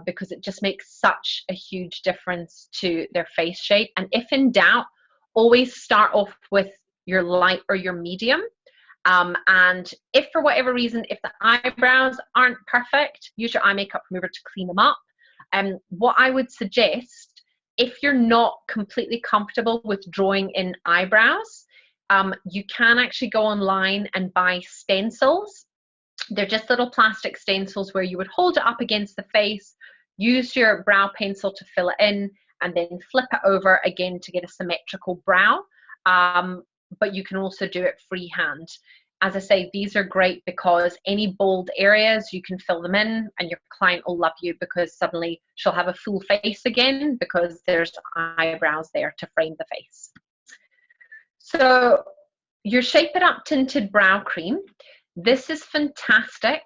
S2: because it just makes such a huge difference to their face shape. And if in doubt, always start off with your light or your medium. And if for whatever reason, if the eyebrows aren't perfect, use your eye makeup remover to clean them up. What I would suggest, if you're not completely comfortable with drawing in eyebrows, you can actually go online and buy stencils. They're just little plastic stencils where you would hold it up against the face, use your brow pencil to fill it in, and then flip it over again to get a symmetrical brow. But you can also do it freehand. As I say, these are great because any bold areas, you can fill them in and your client will love you because suddenly she'll have a full face again because there's eyebrows there to frame the face. So your Shape It Up Tinted Brow Cream, this is fantastic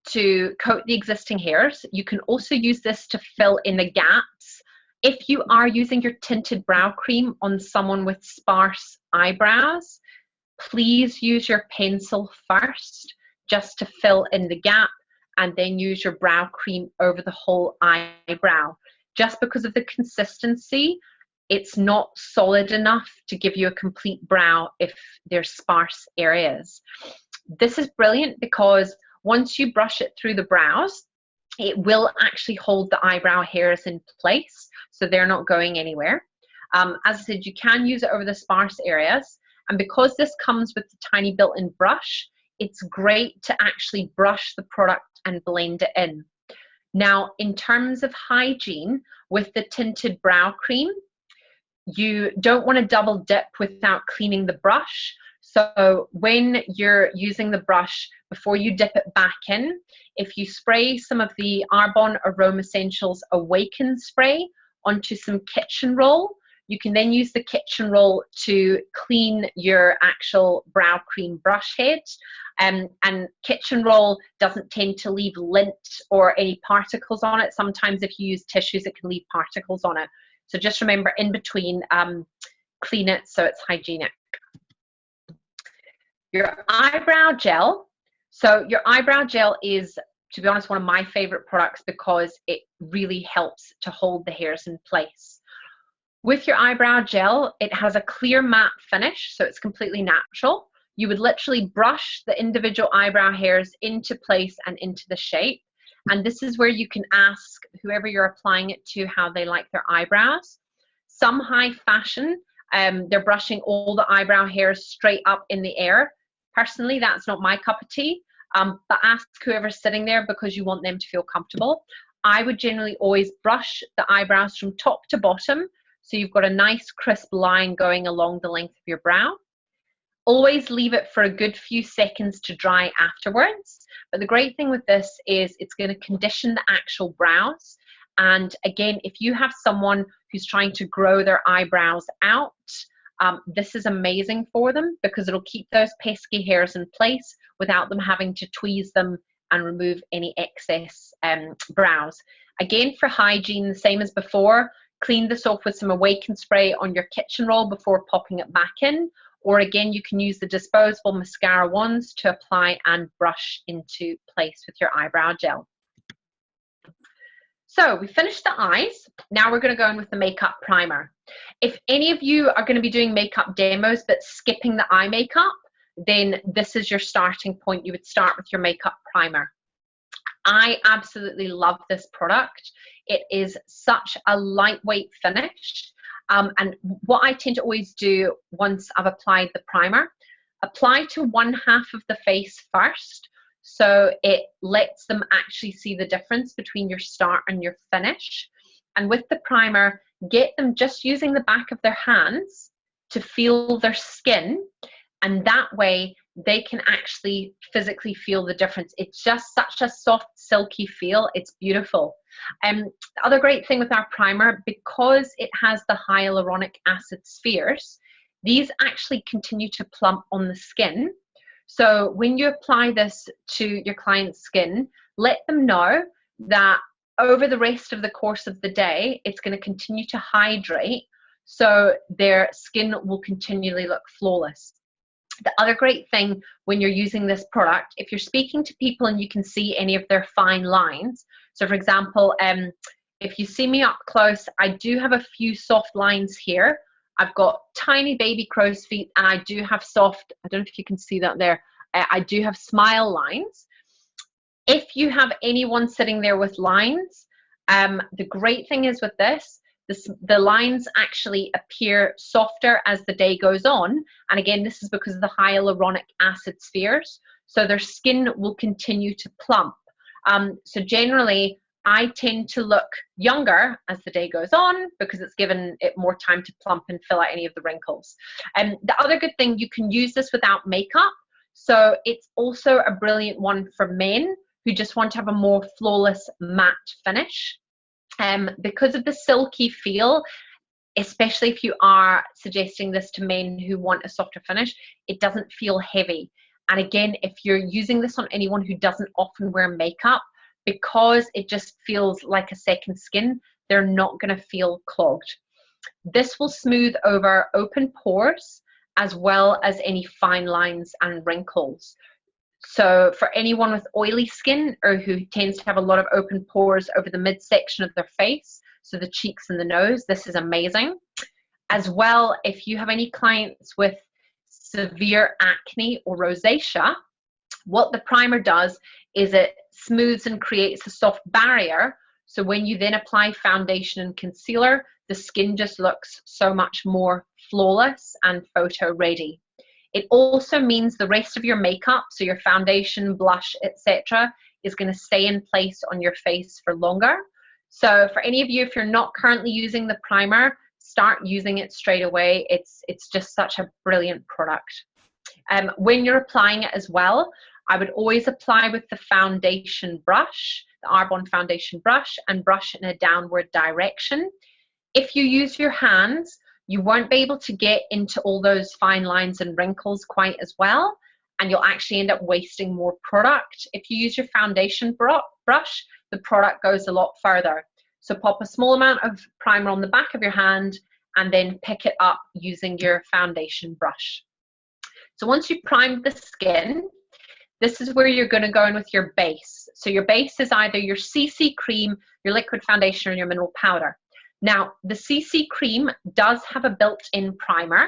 S2: to coat the existing hairs. You can also use this to fill in the gaps. If you are using your tinted brow cream on someone with sparse eyebrows, please use your pencil first just to fill in the gap, and then use your brow cream over the whole eyebrow. Just because of the consistency, it's not solid enough to give you a complete brow if there's sparse areas. This is brilliant because once you brush it through the brows, it will actually hold the eyebrow hairs in place, so they're not going anywhere. As I said, you can use it over the sparse areas, and because this comes with the tiny built-in brush, it's great to actually brush the product and blend it in. Now, in terms of hygiene, with the tinted brow cream, you don't want to double dip without cleaning the brush. So when you're using the brush, before you dip it back in, if you spray some of the Arbonne Aroma Essentials Awaken spray onto some kitchen roll, you can then use the kitchen roll to clean your actual brow cream brush head. And kitchen roll doesn't tend to leave lint or any particles on it. Sometimes if you use tissues, it can leave particles on it. So just remember, in between, clean it so it's hygienic. Your eyebrow gel. So your eyebrow gel is, to be honest, one of my favorite products because it really helps to hold the hairs in place. With your eyebrow gel, it has a clear matte finish, so it's completely natural. You would literally brush the individual eyebrow hairs into place and into the shape. And this is where you can ask whoever you're applying it to how they like their eyebrows. Some high fashion, they're brushing all the eyebrow hairs straight up in the air. Personally, that's not my cup of tea, but ask whoever's sitting there because you want them to feel comfortable. I would generally always brush the eyebrows from top to bottom, so you've got a nice crisp line going along the length of your brow. Always leave it for a good few seconds to dry afterwards. But the great thing with this is it's going to condition the actual brows. And again, if you have someone who's trying to grow their eyebrows out, this is amazing for them because it'll keep those pesky hairs in place without them having to tweeze them and remove any excess brows. Again, for hygiene, the same as before, clean this off with some Awaken spray on your kitchen roll before popping it back in. Or again, you can use the disposable mascara wands to apply and brush into place with your eyebrow gel. So we finished the eyes. Now we're going to go in with the makeup primer. If any of you are going to be doing makeup demos but skipping the eye makeup, then this is your starting point. You would start with your makeup primer. I absolutely love this product. It is such a lightweight finish. And what I tend to always do once I've applied the primer, apply to one half of the face first, so it lets them actually see the difference between your start and your finish. And with the primer, get them just using the back of their hands to feel their skin, and that way they can actually physically feel the difference. It's just such a soft, silky feel. It's beautiful. The other great thing with our primer, because it has the hyaluronic acid spheres, these actually continue to plump on the skin. So when you apply this to your client's skin, let them know that over the rest of the course of the day, it's going to continue to hydrate, so their skin will continually look flawless. The other great thing when you're using this product, if you're speaking to people and you can see any of their fine lines, so for example, if you see me up close, I do have a few soft lines here. I've got tiny baby crow's feet, and I do have soft, I don't know if you can see that there, I do have smile lines. If you have anyone sitting there with lines, the great thing is with this, the lines actually appear softer as the day goes on. And again, this is because of the hyaluronic acid spheres. So their skin will continue to plump. So generally, I tend to look younger as the day goes on because it's given it more time to plump and fill out any of the wrinkles. The other good thing, you can use this without makeup. So it's also a brilliant one for men who just want to have a more flawless matte finish. Because of the silky feel, especially if you are suggesting this to men who want a softer finish, it doesn't feel heavy. And again, if you're using this on anyone who doesn't often wear makeup, because it just feels like a second skin, they're not going to feel clogged. This will smooth over open pores as well as any fine lines and wrinkles. So for anyone with oily skin or who tends to have a lot of open pores over the midsection of their face, so the cheeks and the nose, this is amazing. As well, if you have any clients with severe acne or rosacea, what the primer does is it smooths and creates a soft barrier. So when you then apply foundation and concealer, the skin just looks so much more flawless and photo ready. It also means the rest of your makeup, so your foundation, blush, etc., is going to stay in place on your face for longer. So for any of you, if you're not currently using the primer, start using it straight away. It's just such a brilliant product. When you're applying it as well, I would always apply with the foundation brush, the Arbonne foundation brush, and brush in a downward direction. If you use your hands, you won't be able to get into all those fine lines and wrinkles quite as well, and you'll actually end up wasting more product. If you use your foundation brush, the product goes a lot further. So pop a small amount of primer on the back of your hand and then pick it up using your foundation brush. So once you've primed the skin, this is where you're going to go in with your base. So your base is either your CC cream, your liquid foundation, or your mineral powder. Now, the CC cream does have a built-in primer,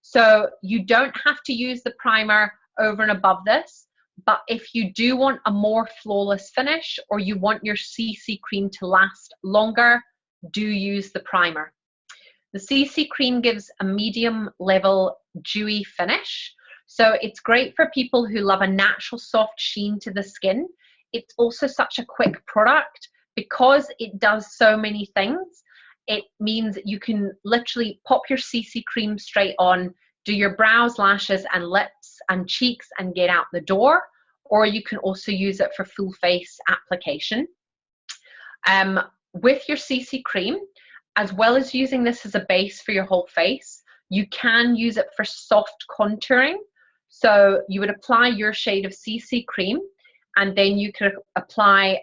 S2: so you don't have to use the primer over and above this, but if you do want a more flawless finish or you want your CC cream to last longer, do use the primer. The CC cream gives a medium level dewy finish, so it's great for people who love a natural soft sheen to the skin. It's also such a quick product because it does so many things. It means you can literally pop your CC cream straight on, do your brows, lashes, and lips and cheeks and get out the door, or you can also use it for full face application. With your CC cream, as well as using this as a base for your whole face, you can use it for soft contouring. So you would apply your shade of CC cream, and then you could apply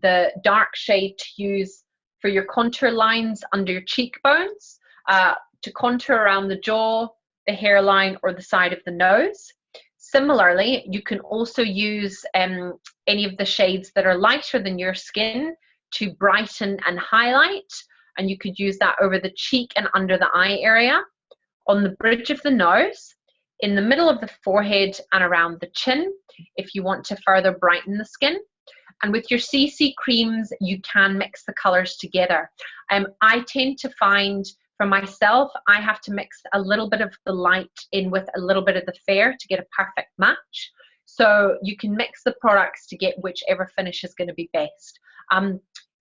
S2: the dark shade to use for your contour lines under your cheekbones, to contour around the jaw, the hairline, or the side of the nose. Similarly, you can also use any of the shades that are lighter than your skin to brighten and highlight, and you could use that over the cheek and under the eye area, on the bridge of the nose, in the middle of the forehead, and around the chin, if you want to further brighten the skin. And with your CC creams, you can mix the colors together. I tend to find, for myself, I have to mix a little bit of the light in with a little bit of the fair to get a perfect match. So you can mix the products to get whichever finish is going to be best.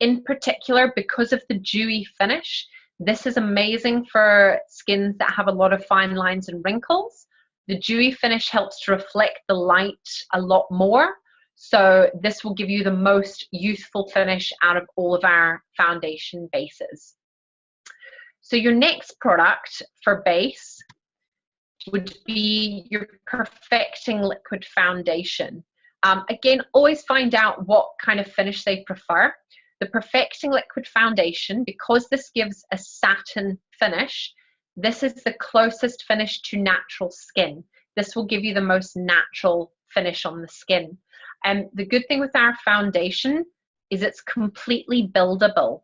S2: In particular, because of the dewy finish, this is amazing for skins that have a lot of fine lines and wrinkles. The dewy finish helps to reflect the light a lot more. So this will give you the most youthful finish out of all of our foundation bases. So your next product for base would be your Perfecting Liquid Foundation. Again, always find out what kind of finish they prefer. The Perfecting Liquid Foundation, because this gives a satin finish, this is the closest finish to natural skin. This will give you the most natural finish on the skin. And the good thing with our foundation is it's completely buildable.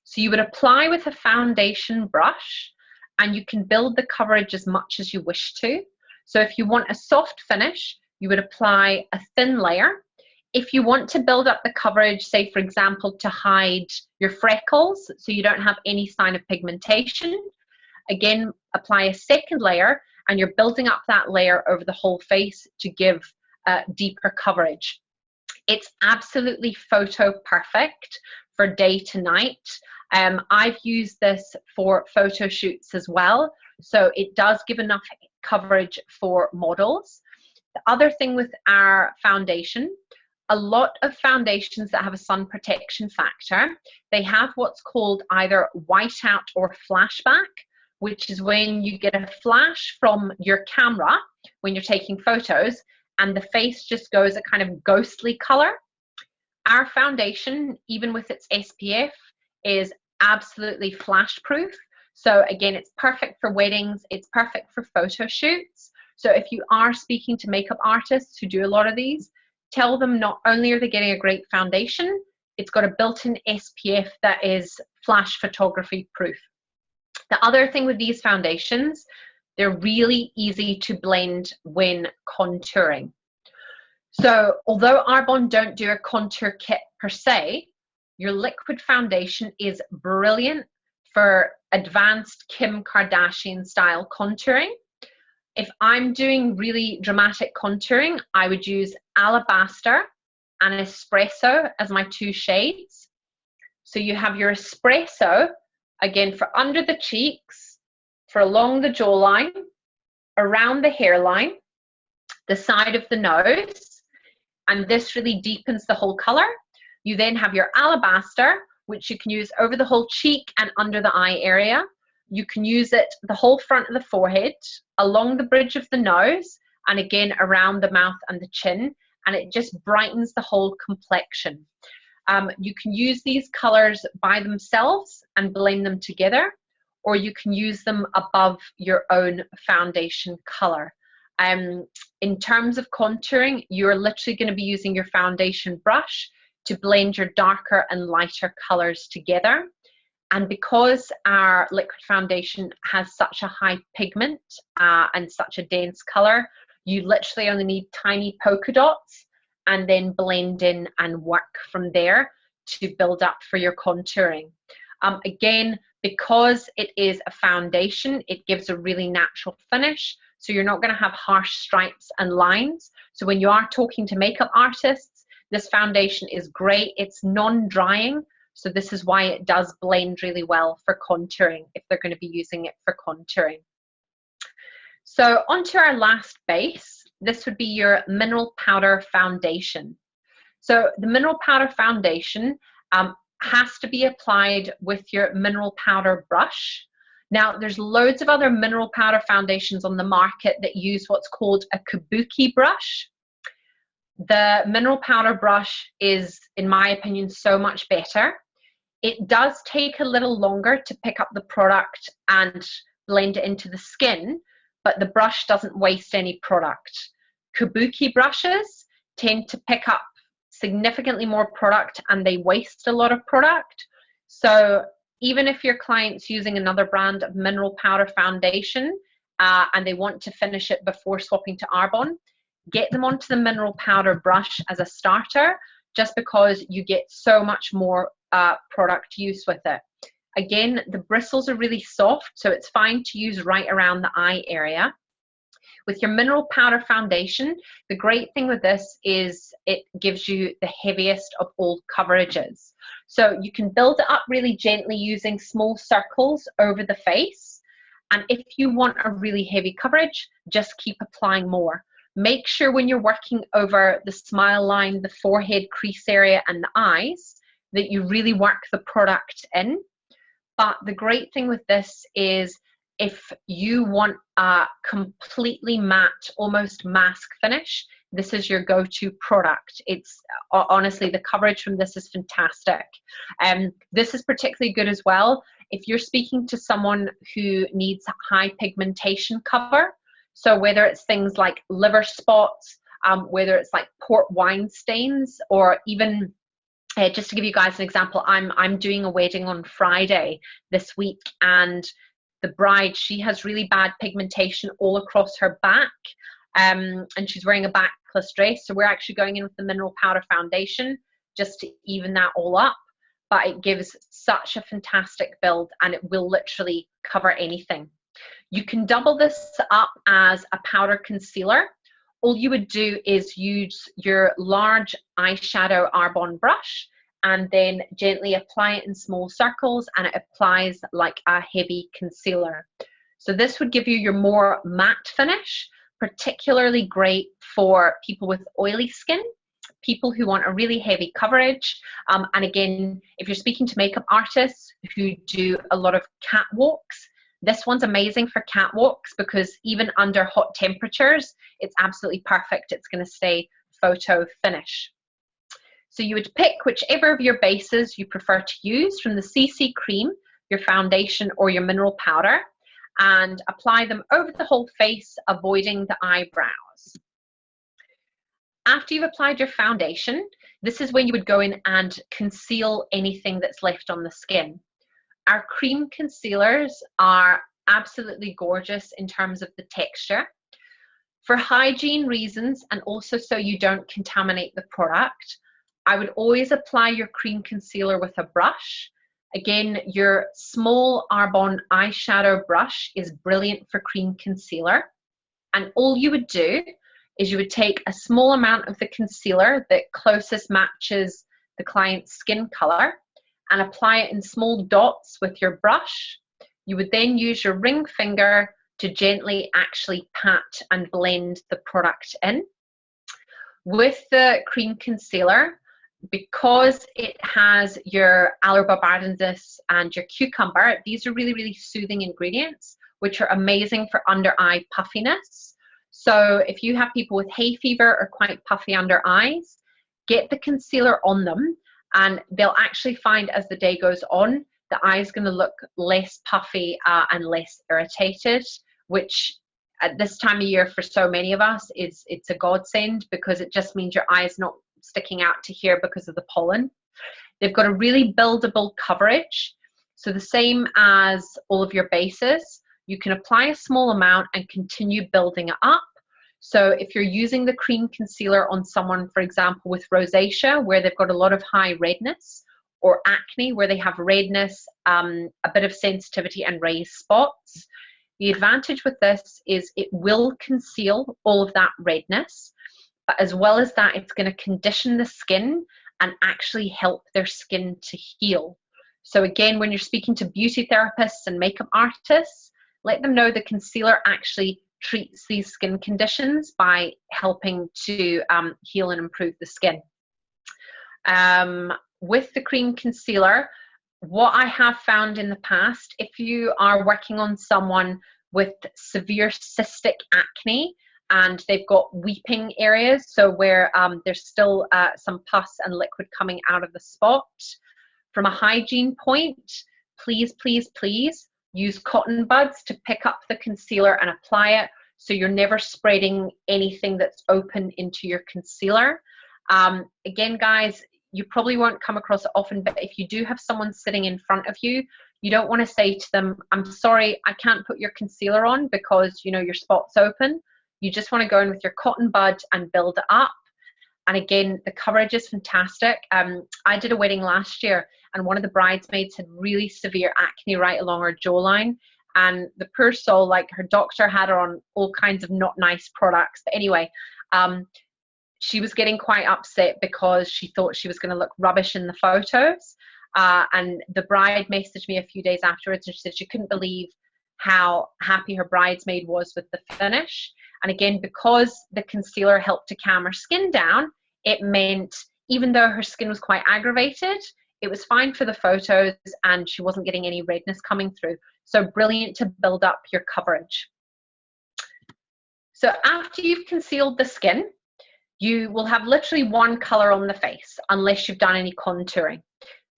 S2: So you would apply with a foundation brush and you can build the coverage as much as you wish to. So if you want a soft finish, you would apply a thin layer. If you want to build up the coverage, say for example, to hide your freckles so you don't have any sign of pigmentation, again, apply a second layer and you're building up that layer over the whole face to give deeper coverage. It's absolutely photo perfect for day to night. I've used this for photo shoots as well, so it does give enough coverage for models. The other thing with our foundation, a lot of foundations that have a sun protection factor, they have what's called either whiteout or flashback, which is when you get a flash from your camera, when you're taking photos, and the face just goes a kind of ghostly color. Our foundation, even with its SPF, is absolutely flash proof. So again, it's perfect for weddings, it's perfect for photo shoots. So if you are speaking to makeup artists who do a lot of these, tell them not only are they getting a great foundation, it's got a built-in SPF that is flash photography proof. The other thing with these foundations, they're really easy to blend when contouring. So although Arbonne don't do a contour kit per se, your liquid foundation is brilliant for advanced Kim Kardashian style contouring. If I'm doing really dramatic contouring, I would use Alabaster and Espresso as my two shades. So you have your Espresso, again, for under the cheeks, for along the jawline, around the hairline, the side of the nose, and this really deepens the whole color. You then have your Alabaster, which you can use over the whole cheek and under the eye area. You can use it the whole front of the forehead, along the bridge of the nose, and again around the mouth and the chin, and it just brightens the whole complexion. You can use these colors by themselves and blend them together, or you can use them above your own foundation color. In terms of contouring, you're literally going to be using your foundation brush to blend your darker and lighter colors together. And because our liquid foundation has such a high pigment and such a dense color, you literally only need tiny polka dots and then blend in and work from there to build up for your contouring. Again, because it is a foundation, it gives a really natural finish. So you're not going to have harsh stripes and lines. So when you are talking to makeup artists, this foundation is great. It's non-drying. So this is why it does blend really well for contouring if they're going to be using it for contouring. So onto our last base. This would be your mineral powder foundation. So the mineral powder foundation has to be applied with your mineral powder brush. Now, there's loads of other mineral powder foundations on the market that use what's called a kabuki brush. The mineral powder brush is, in my opinion, so much better. It does take a little longer to pick up the product and blend it into the skin, but the brush doesn't waste any product. Kabuki brushes tend to pick up significantly more product and they waste a lot of product. So even if your client's using another brand of mineral powder foundation and they want to finish it before swapping to Arbonne, get them onto the mineral powder brush as a starter, just because you get so much more product use with it. Again, the bristles are really soft, so it's fine to use right around the eye area. With your mineral powder foundation, the great thing with this is it gives you the heaviest of all coverages. So you can build it up really gently using small circles over the face. And if you want a really heavy coverage, just keep applying more. Make sure when you're working over the smile line, the forehead crease area, and the eyes, that you really work the product in. But the great thing with this is if you want a completely matte, almost mask finish, this is your go-to product. It's honestly, the coverage from this is fantastic. This is particularly good as well if you're speaking to someone who needs high pigmentation cover. So whether it's things like liver spots, whether it's like port wine stains, or even just to give you guys an example, I'm doing a wedding on Friday this week, and the bride, she has really bad pigmentation all across her back, and she's wearing a backless dress. So we're actually going in with the mineral powder foundation just to even that all up. But it gives such a fantastic build, and it will literally cover anything. You can double this up as a powder concealer. All you would do is use your large eyeshadow Arbonne brush and then gently apply it in small circles, and it applies like a heavy concealer. So this would give you your more matte finish, particularly great for people with oily skin, people who want a really heavy coverage. And again, if you're speaking to makeup artists who do a lot of catwalks, This one's amazing for catwalks because even under hot temperatures, it's absolutely perfect. It's going to stay photo finish. So you would pick whichever of your bases you prefer to use from the CC cream, your foundation, or your mineral powder, and apply them over the whole face, avoiding the eyebrows. After you've applied your foundation, this is when you would go in and conceal anything that's left on the skin. Our cream concealers are absolutely gorgeous in terms of the texture. For hygiene reasons, and also so you don't contaminate the product, I would always apply your cream concealer with a brush. Again, your small Arbonne eyeshadow brush is brilliant for cream concealer. And all you would do is you would take a small amount of the concealer that closest matches the client's skin color and apply it in small dots with your brush. You would then use your ring finger to gently actually pat and blend the product in. With the cream concealer, because it has your aloe barbadensis and your cucumber, these are really, really soothing ingredients, which are amazing for under eye puffiness. So if you have people with hay fever or quite puffy under eyes, get the concealer on them and they'll actually find as the day goes on, the eye is going to look less puffy and less irritated, which at this time of year for so many of us, it's a godsend because it just means your eye is not sticking out to here because of the pollen. They've got a really buildable coverage. So the same as all of your bases, you can apply a small amount and continue building it up. So if you're using the cream concealer on someone, for example, with rosacea, where they've got a lot of high redness, or acne, where they have redness, a bit of sensitivity and raised spots, the advantage with this is it will conceal all of that redness, but as well as that, it's going to condition the skin and actually help their skin to heal. So again, when you're speaking to beauty therapists and makeup artists, let them know the concealer actually treats these skin conditions by helping to heal and improve the skin. With the cream concealer, what I have found in the past, if you are working on someone with severe cystic acne and they've got weeping areas, so where there's still some pus and liquid coming out of the spot, from a hygiene point, please, please, please use cotton buds to pick up the concealer and apply it so you're never spreading anything that's open into your concealer. Again, guys, you probably won't come across it often, but if you do have someone sitting in front of you, you don't want to say to them, I'm sorry, I can't put your concealer on because, you know, your spot's open. You just want to go in with your cotton bud and build it up. And again, the coverage is fantastic. I did a wedding last year and one of the bridesmaids had really severe acne right along her jawline. And the poor soul, like her doctor had her on all kinds of not nice products. But anyway, she was getting quite upset because she thought she was going to look rubbish in the photos. And the bride messaged me a few days afterwards and she said she couldn't believe how happy her bridesmaid was with the finish. And again, because the concealer helped to calm her skin down, it meant even though her skin was quite aggravated, it was fine for the photos and she wasn't getting any redness coming through. So brilliant to build up your coverage. So after you've concealed the skin, you will have literally one color on the face unless you've done any contouring.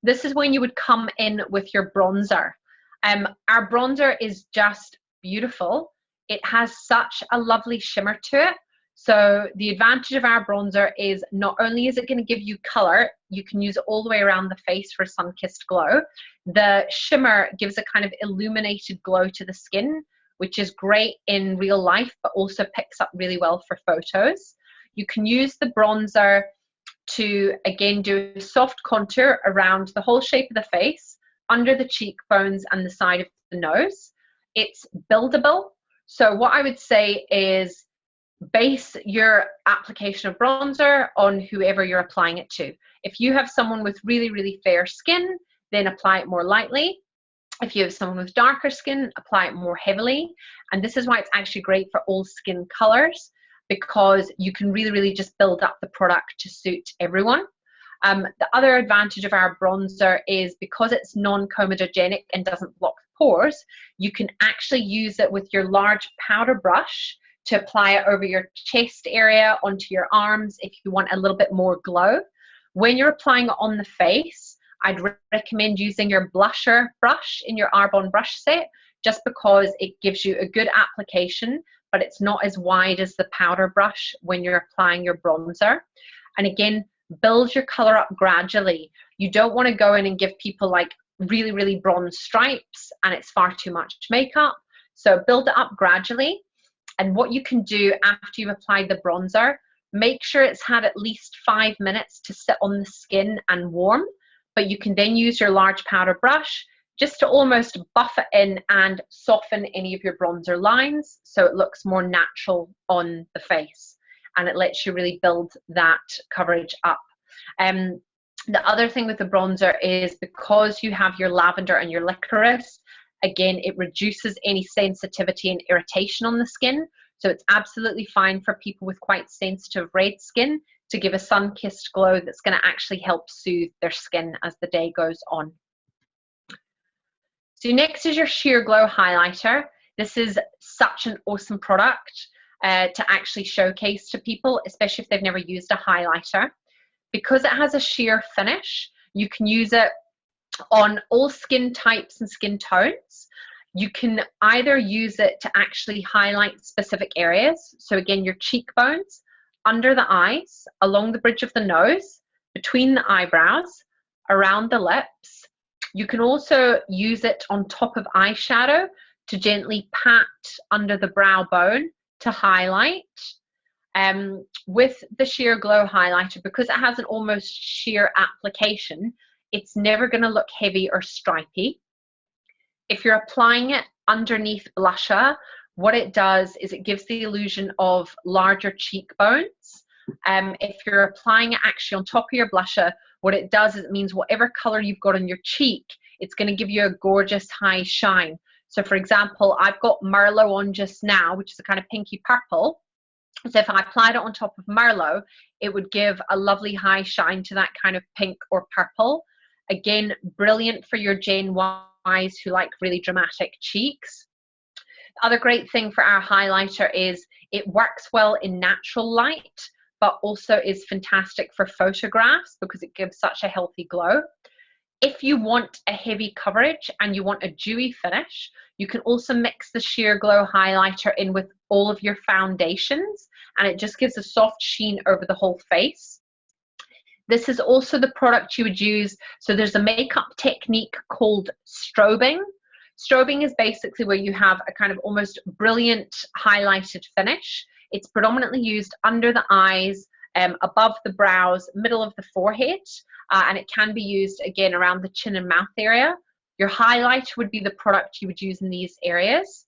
S2: This is when you would come in with your bronzer. Our bronzer is just beautiful. It has such a lovely shimmer to it. So the advantage of our bronzer is not only is it going to give you color, you can use it all the way around the face for a sun-kissed glow. The shimmer gives a kind of illuminated glow to the skin, which is great in real life, but also picks up really well for photos. You can use the bronzer to, again, do a soft contour around the whole shape of the face, under the cheekbones and the side of the nose. It's buildable. So what I would say is base your application of bronzer on whoever you're applying it to. If you have someone with really, really fair skin, then apply it more lightly. If you have someone with darker skin, apply it more heavily. And this is why it's actually great for all skin colors, because you can really, really just build up the product to suit everyone. The other advantage of our bronzer is because it's non-comedogenic and doesn't block pores, you can actually use it with your large powder brush to apply it over your chest area, onto your arms if you want a little bit more glow. When you're applying it on the face, I'd recommend using your blusher brush in your Arbonne brush set, just because it gives you a good application, but it's not as wide as the powder brush when you're applying your bronzer. And again, build your color up gradually. You don't want to go in and give people like really, really bronze stripes and it's far too much makeup. So build it up gradually. And what you can do after you've applied the bronzer, make sure it's had at least 5 minutes to sit on the skin and warm, but you can then use your large powder brush just to almost buff it in and soften any of your bronzer lines so it looks more natural on the face, and it lets you really build that coverage up. The other thing with the bronzer is because you have your lavender and your licorice, again, it reduces any sensitivity and irritation on the skin. So it's absolutely fine for people with quite sensitive red skin to give a sun-kissed glow that's going to actually help soothe their skin as the day goes on. So next is your Sheer Glow highlighter. This is such an awesome product to actually showcase to people, especially if they've never used a highlighter. Because it has a sheer finish, you can use it on all skin types and skin tones. You can either use it to actually highlight specific areas. So again, your cheekbones, under the eyes, along the bridge of the nose, between the eyebrows, around the lips. You can also use it on top of eyeshadow to gently pat under the brow bone to highlight. With the Sheer Glow highlighter, because it has an almost sheer application, it's never going to look heavy or stripy. If you're applying it underneath blusher, what it does is it gives the illusion of larger cheekbones. If you're applying it actually on top of your blusher, what it does is it means whatever color you've got on your cheek, it's going to give you a gorgeous high shine. So for example, I've got Merlot on just now, which is a kind of pinky purple. So if I applied it on top of Merlot, it would give a lovely high shine to that kind of pink or purple. Again, brilliant for your Gen Ys who like really dramatic cheeks. The other great thing for our highlighter is it works well in natural light, but also is fantastic for photographs because it gives such a healthy glow. If you want a heavy coverage and you want a dewy finish, you can also mix the Sheer Glow highlighter in with all of your foundations, and it just gives a soft sheen over the whole face. This is also the product you would use. So there's a makeup technique called strobing. Strobing is basically where you have a kind of almost brilliant highlighted finish. It's predominantly used under the eyes, above the brows, middle of the forehead, and it can be used again around the chin and mouth area. Your highlight would be the product you would use in these areas.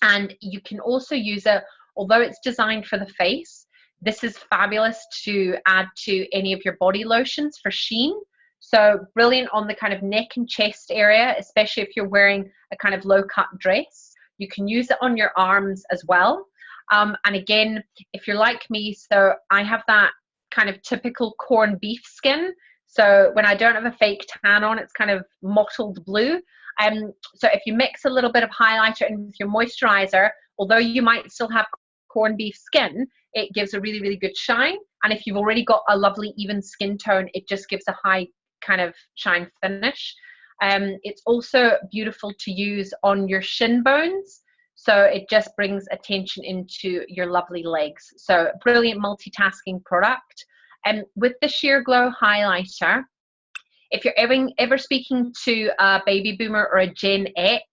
S2: And you can also use it, although it's designed for the face, this is fabulous to add to any of your body lotions for sheen. So brilliant on the kind of neck and chest area, especially if you're wearing a kind of low cut dress. You can use it on your arms as well. And again, if you're like me, so I have that kind of typical corned beef skin. So when I don't have a fake tan on, it's kind of mottled blue. So if you mix a little bit of highlighter in with your moisturizer, although you might still have corned beef skin, it gives a really, really good shine. And if you've already got a lovely even skin tone, it just gives a high kind of shine finish. It's also beautiful to use on your shin bones. So it just brings attention into your lovely legs. So brilliant multitasking product. And with the Sheer Glow highlighter, if you're ever speaking to a baby boomer or a Gen X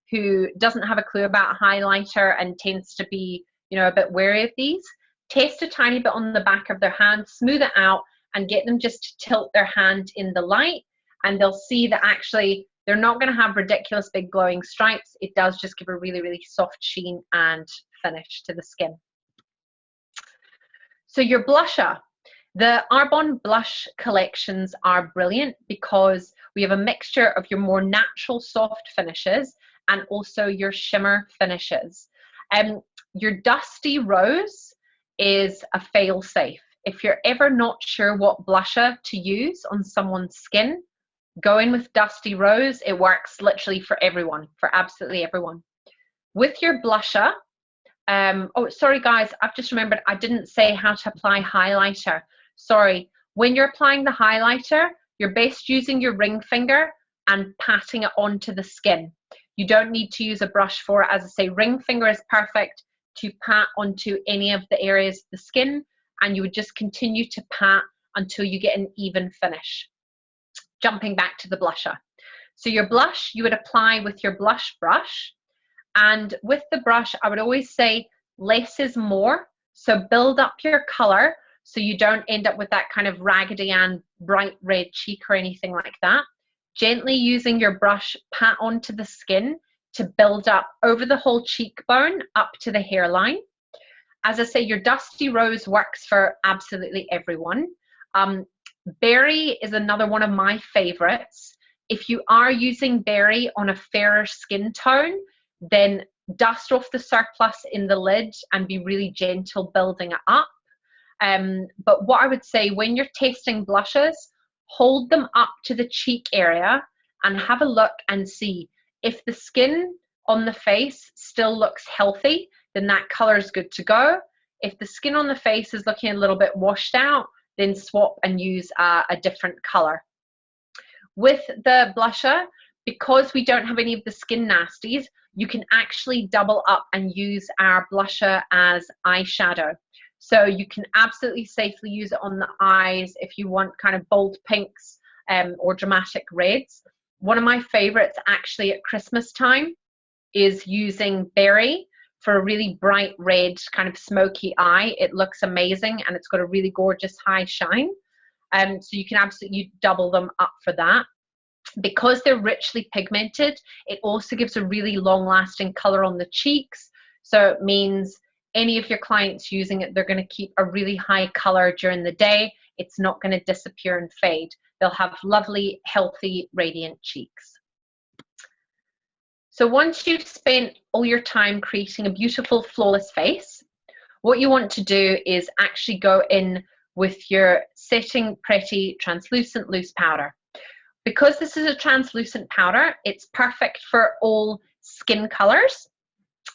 S2: who doesn't have a clue about highlighter and tends to be, you know, a bit wary of these, test a tiny bit on the back of their hand, smooth it out, and get them just to tilt their hand in the light, and they'll see that actually they're not going to have ridiculous big glowing stripes. It does just give a really, really soft sheen and finish to the skin. So your blusher. The Arbonne blush collections are brilliant because we have a mixture of your more natural soft finishes and also your shimmer finishes. Your Dusty Rose is a fail-safe. If you're ever not sure what blusher to use on someone's skin, Go in with Dusty Rose. It works literally for everyone, for absolutely everyone. With your blusher, oh, sorry guys, I've just remembered I didn't say how to apply highlighter. Sorry. When you're applying the highlighter, you're best using your ring finger and patting it onto the skin. You don't need to use a brush for it. As I say, ring finger is perfect to pat onto any of the areas of the skin, and you would just continue to pat until you get an even finish. Jumping back to the blusher. So your blush, you would apply with your blush brush, and with the brush, I would always say less is more. So build up your color so you don't end up with that kind of Raggedy Ann bright red cheek or anything like that. Gently using your brush, pat onto the skin to build up over the whole cheekbone up to the hairline. As I say, your Dusty Rose works for absolutely everyone. Berry is another one of my favorites. If you are using Berry on a fairer skin tone, then dust off the surplus in the lid and be really gentle building it up. But what I would say, when you're testing blushes, hold them up to the cheek area and have a look and see if the skin on the face still looks healthy, then that color is good to go. If the skin on the face is looking a little bit washed out, then swap and use a different color. With the blusher, because we don't have any of the skin nasties, you can actually double up and use our blusher as eyeshadow. So you can absolutely safely use it on the eyes if you want kind of bold pinks or dramatic reds. One of my favorites actually at Christmas time is using Berry for a really bright red kind of smoky eye. It looks amazing and it's got a really gorgeous high shine. So you can absolutely double them up for that. Because they're richly pigmented, it also gives a really long lasting color on the cheeks. So it means any of your clients using it, they're going to keep a really high color during the day. It's not going to disappear and fade. They'll have lovely, healthy, radiant cheeks. So once you've spent all your time creating a beautiful, flawless face, what you want to do is actually go in with your Setting Pretty Translucent Loose Powder. Because this is a translucent powder, it's perfect for all skin colors.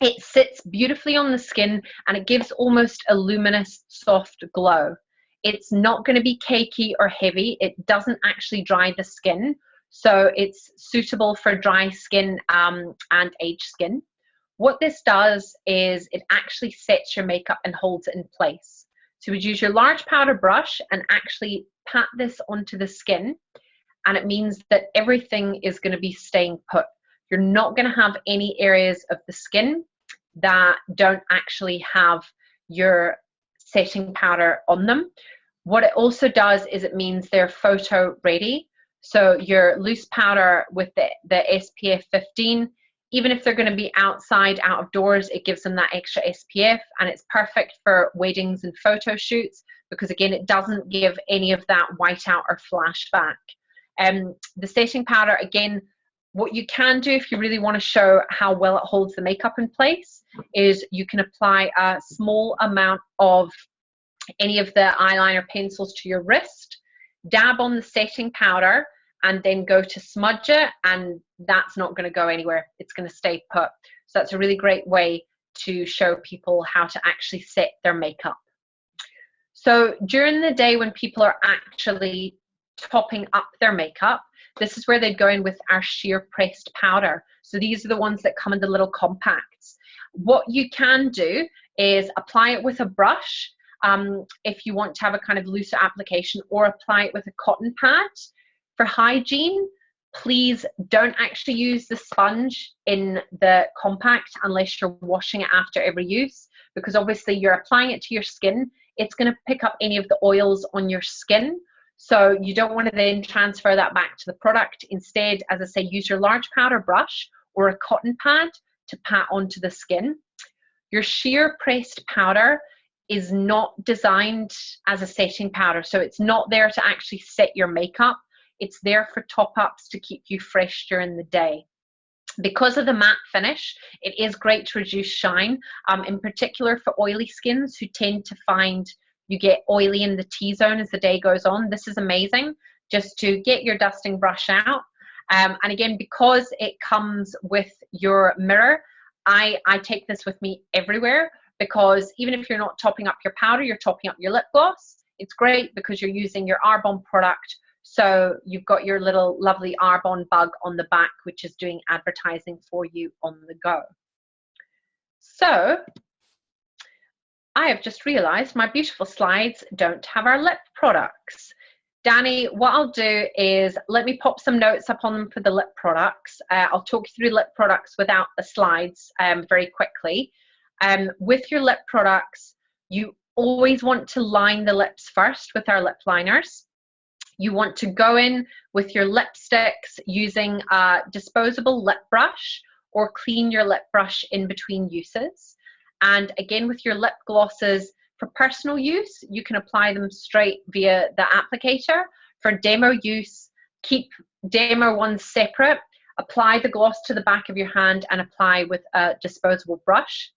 S2: It sits beautifully on the skin and it gives almost a luminous, soft glow. It's not going to be cakey or heavy. It doesn't actually dry the skin. So it's suitable for dry skin and aged skin. What this does is it actually sets your makeup and holds it in place. So you would use your large powder brush and actually pat this onto the skin. And it means that everything is going to be staying put. You're not going to have any areas of the skin that don't actually have your setting powder on them. What it also does is it means they're photo ready. So your loose powder with the SPF 15, even if they're going to be outside, out of doors, it gives them that extra SPF, and it's perfect for weddings and photo shoots because, again, it doesn't give any of that whiteout or flashback. The setting powder, again, what you can do if you really want to show how well it holds the makeup in place is you can apply a small amount of any of the eyeliner pencils to your wrist, dab on the setting powder, and then go to smudge it, and that's not going to go anywhere. It's going to stay put. So that's a really great way to show people how to actually set their makeup. So during the day when people are actually topping up their makeup, this is where they'd go in with our sheer pressed powder. So these are the ones that come in the little compacts. What you can do is apply it with a brush if you want to have a kind of looser application, or apply it with a cotton pad. For hygiene, please don't actually use the sponge in the compact unless you're washing it after every use, because obviously you're applying it to your skin. It's going to pick up any of the oils on your skin. So you don't want to then transfer that back to the product. Instead, as I say, use your large powder brush or a cotton pad to pat onto the skin. Your sheer pressed powder is not designed as a setting powder. So it's not there to actually set your makeup. It's there for top-ups to keep you fresh during the day. Because of the matte finish, it is great to reduce shine, in particular for oily skins who tend to find you get oily in the T-zone as the day goes on. This is amazing just to get your dusting brush out. And again, because it comes with your mirror, I take this with me everywhere, because even if you're not topping up your powder, you're topping up your lip gloss. It's great because you're using your Arbonne product. So you've got your little lovely Arbonne bug on the back, which is doing advertising for you on the go. So I have just realized my beautiful slides don't have our lip products. Danny, what I'll do is let me pop some notes up on them for the lip products. I'll talk you through lip products without the slides very quickly. With your lip products, you always want to line the lips first with our lip liners. You want to go in with your lipsticks using a disposable lip brush, or clean your lip brush in between uses. And again, with your lip glosses, for personal use, you can apply them straight via the applicator. For demo use, keep demo ones separate. Apply the gloss to the back of your hand and apply with a disposable brush.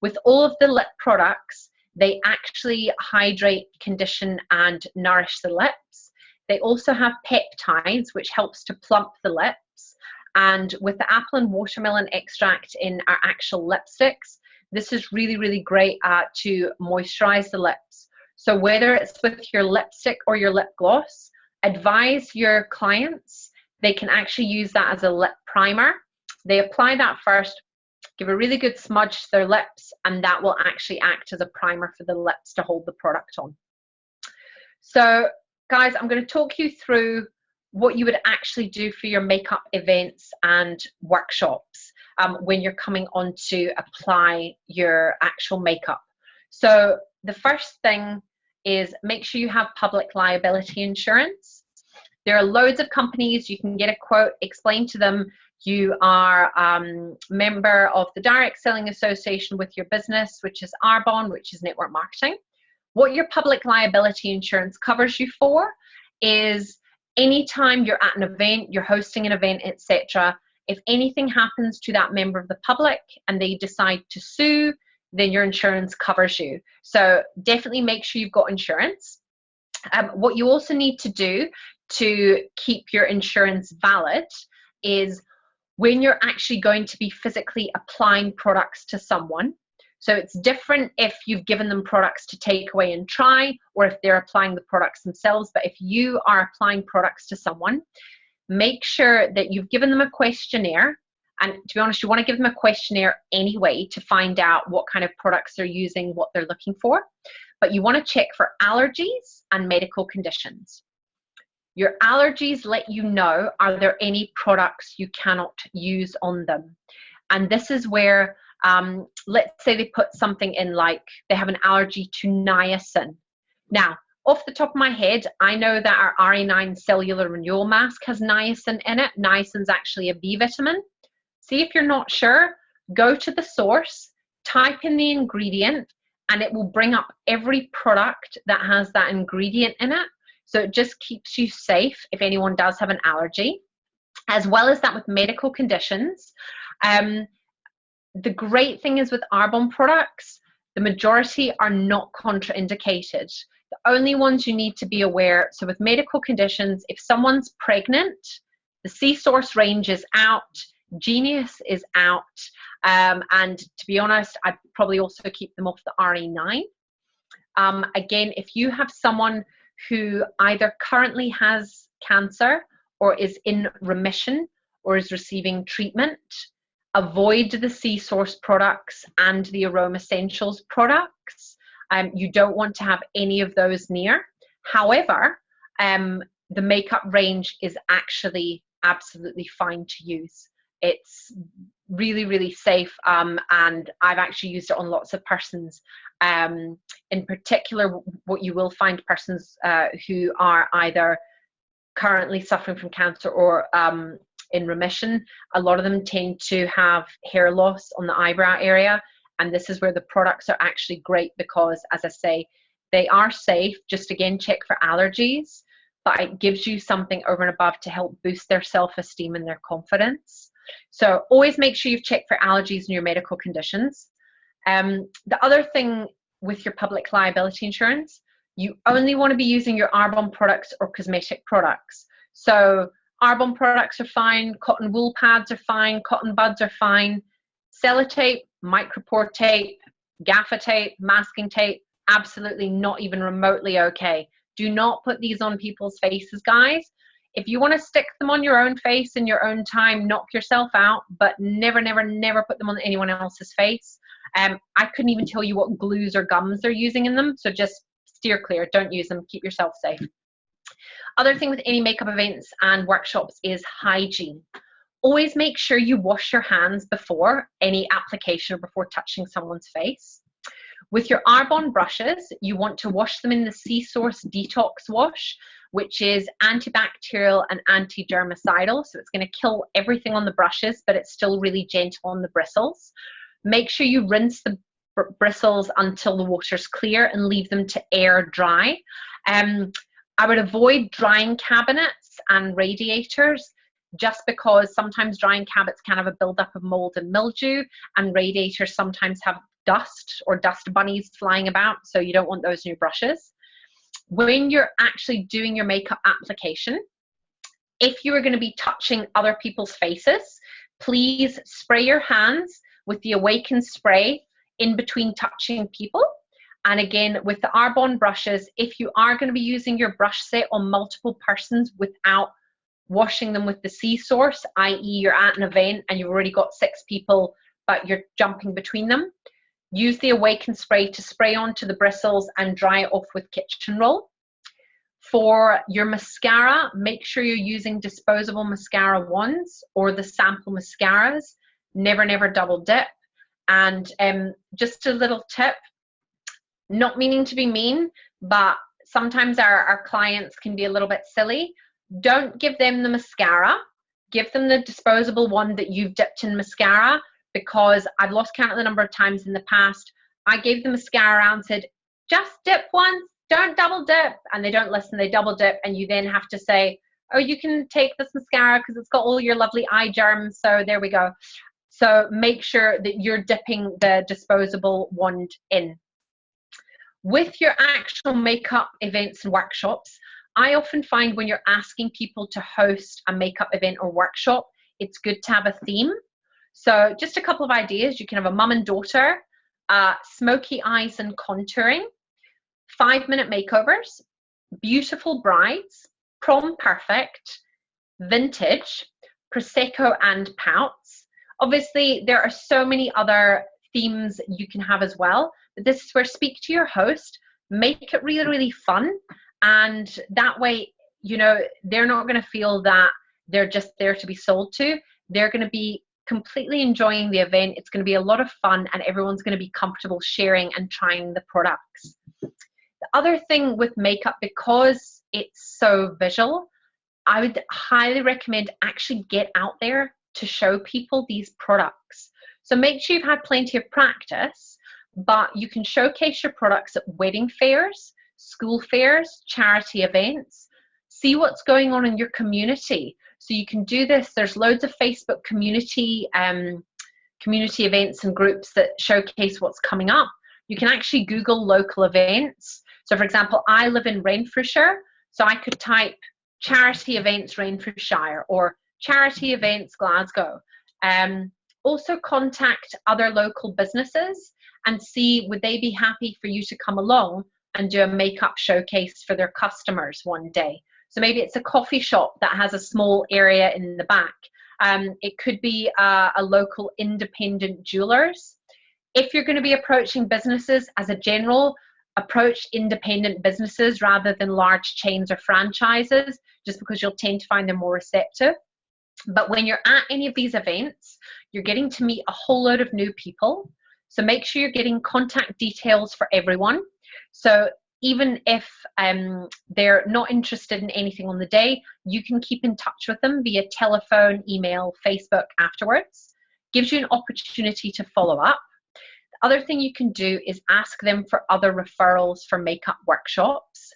S2: With all of the lip products, they actually hydrate, condition, and nourish the lips. They also have peptides, which helps to plump the lips. And with the apple and watermelon extract in our actual lipsticks, this is really, really great to moisturize the lips. So whether it's with your lipstick or your lip gloss, advise your clients they can actually use that as a lip primer. They apply that first, give a really good smudge to their lips, and that will actually act as a primer for the lips to hold the product on. So guys, I'm going to talk you through what you would actually do for your makeup events and workshops when you're coming on to apply your actual makeup. So the first thing is make sure you have public liability insurance. There are loads of companies. You can get a quote, explain to them you are a member of the Direct Selling Association with your business, which is Arbonne, which is network marketing. What your public liability insurance covers you for is anytime you're at an event, you're hosting an event, etc., if anything happens to that member of the public and they decide to sue, then your insurance covers you. So definitely make sure you've got insurance. What you also need to do to keep your insurance valid is when you're actually going to be physically applying products to someone. So it's different if you've given them products to take away and try, or if they're applying the products themselves. But if you are applying products to someone, make sure that you've given them a questionnaire. And to be honest, you want to give them a questionnaire anyway to find out what kind of products they're using, what they're looking for. But you want to check for allergies and medical conditions. Your allergies let you know, are there any products you cannot use on them? And this is where, let's say they put something in, like they have an allergy to niacin. Now, off the top of my head, I know that our RE9 cellular renewal mask has niacin in it. Niacin's actually a B vitamin. See if you're not sure, go to the source, type in the ingredient, and it will bring up every product that has that ingredient in it. So it just keeps you safe if anyone does have an allergy. As well as that, with medical conditions, the great thing is with Arbonne products, the majority are not contraindicated. The only ones you need to be aware, so with medical conditions, if someone's pregnant, the C-Source range is out, Genius is out, and to be honest, I'd probably also keep them off the RE9. Again, if you have someone who either currently has cancer or is in remission or is receiving treatment, avoid the C-Source products and the Aroma Essentials products. You don't want to have any of those near. However, the makeup range is actually absolutely fine to use. It's really, really safe, and I've actually used it on lots of persons. In particular, what you will find persons who are either currently suffering from cancer or in remission, a lot of them tend to have hair loss on the eyebrow area, and this is where the products are actually great because, as I say, they are safe. Just again, check for allergies, but it gives you something over and above to help boost their self-esteem and their confidence. So always make sure you've checked for allergies and your medical conditions. The other thing with your public liability insurance, You only want to be using your Arbonne products or cosmetic products. So Arbonne products are fine, cotton wool pads are fine, cotton buds are fine, sellotape, micropore tape, gaffer tape, masking tape, absolutely not even remotely okay. Do not put these on people's faces, guys. If you want to stick them on your own face in your own time, knock yourself out, but never, never, never put them on anyone else's face. I couldn't even tell you what glues or gums they're using in them, so just steer clear. Don't use them. Keep yourself safe. Other thing with any makeup events and workshops is hygiene. Always make sure you wash your hands before any application or before touching someone's face. With your Arbonne brushes, you want to wash them in the C-Source Detox Wash, which is antibacterial and anti-germicidal. So it's going to kill everything on the brushes, but it's still really gentle on the bristles. Make sure you rinse the bristles until the water's clear and leave them to air dry. I would avoid drying cabinets and radiators, just because sometimes drying cabinets can have a buildup of mold and mildew, and radiators sometimes have dust or dust bunnies flying about, so you don't want those new brushes. When you're actually doing your makeup application, if you are going to be touching other people's faces, please spray your hands with the Awaken spray in between touching people. And again, with the Arbonne brushes, if you are going to be using your brush set on multiple persons without washing them with the C-Source, i.e. you're at an event and you've already got 6 people, but you're jumping between them, use the Awaken spray to spray onto the bristles and dry it off with kitchen roll. For your mascara, make sure you're using disposable mascara wands or the sample mascaras. Never, never double dip. And just a little tip, not meaning to be mean, but sometimes our clients can be a little bit silly. Don't give them the mascara. Give them the disposable one that you've dipped in mascara, because I've lost count of the number of times in the past I gave the mascara and said, just dip once, don't double dip. And they don't listen, they double dip. And you then have to say, oh, you can take this mascara because it's got all your lovely eye germs. So there we go. So make sure that you're dipping the disposable wand in. With your actual makeup events and workshops, I often find when you're asking people to host a makeup event or workshop, it's good to have a theme. So just a couple of ideas. You can have a mum and daughter, smoky eyes and contouring, 5-minute makeovers, beautiful brides, prom perfect, vintage, prosecco and pouts. Obviously, there are so many other themes you can have as well, but this is where speak to your host, make it really, really fun. And that way, you know, they're not going to feel that they're just there to be sold to. They're going to be completely enjoying the event. It's going to be a lot of fun and everyone's going to be comfortable sharing and trying the products. The other thing with makeup, because it's so visual, I would highly recommend actually get out there to show people these products. So make sure you've had plenty of practice, but you can showcase your products at wedding fairs, school fairs, charity events. See what's going on in your community. So you can do this. There's loads of Facebook community events and groups that showcase what's coming up. You can actually Google local events. So for example, I live in Renfrewshire, so I could type charity events Renfrewshire or charity events Glasgow. Also contact other local businesses and see would they be happy for you to come along and do a makeup showcase for their customers one day. So maybe it's a coffee shop that has a small area in the back. It could be a local independent jewelers. If you're going to be approaching businesses as a general, approach independent businesses rather than large chains or franchises, just because you'll tend to find them more receptive. But when you're at any of these events, you're getting to meet a whole load of new people. So make sure you're getting contact details for everyone. So even if they're not interested in anything on the day, you can keep in touch with them via telephone, email, Facebook afterwards. Gives you an opportunity to follow up. The other thing you can do is ask them for other referrals for makeup workshops.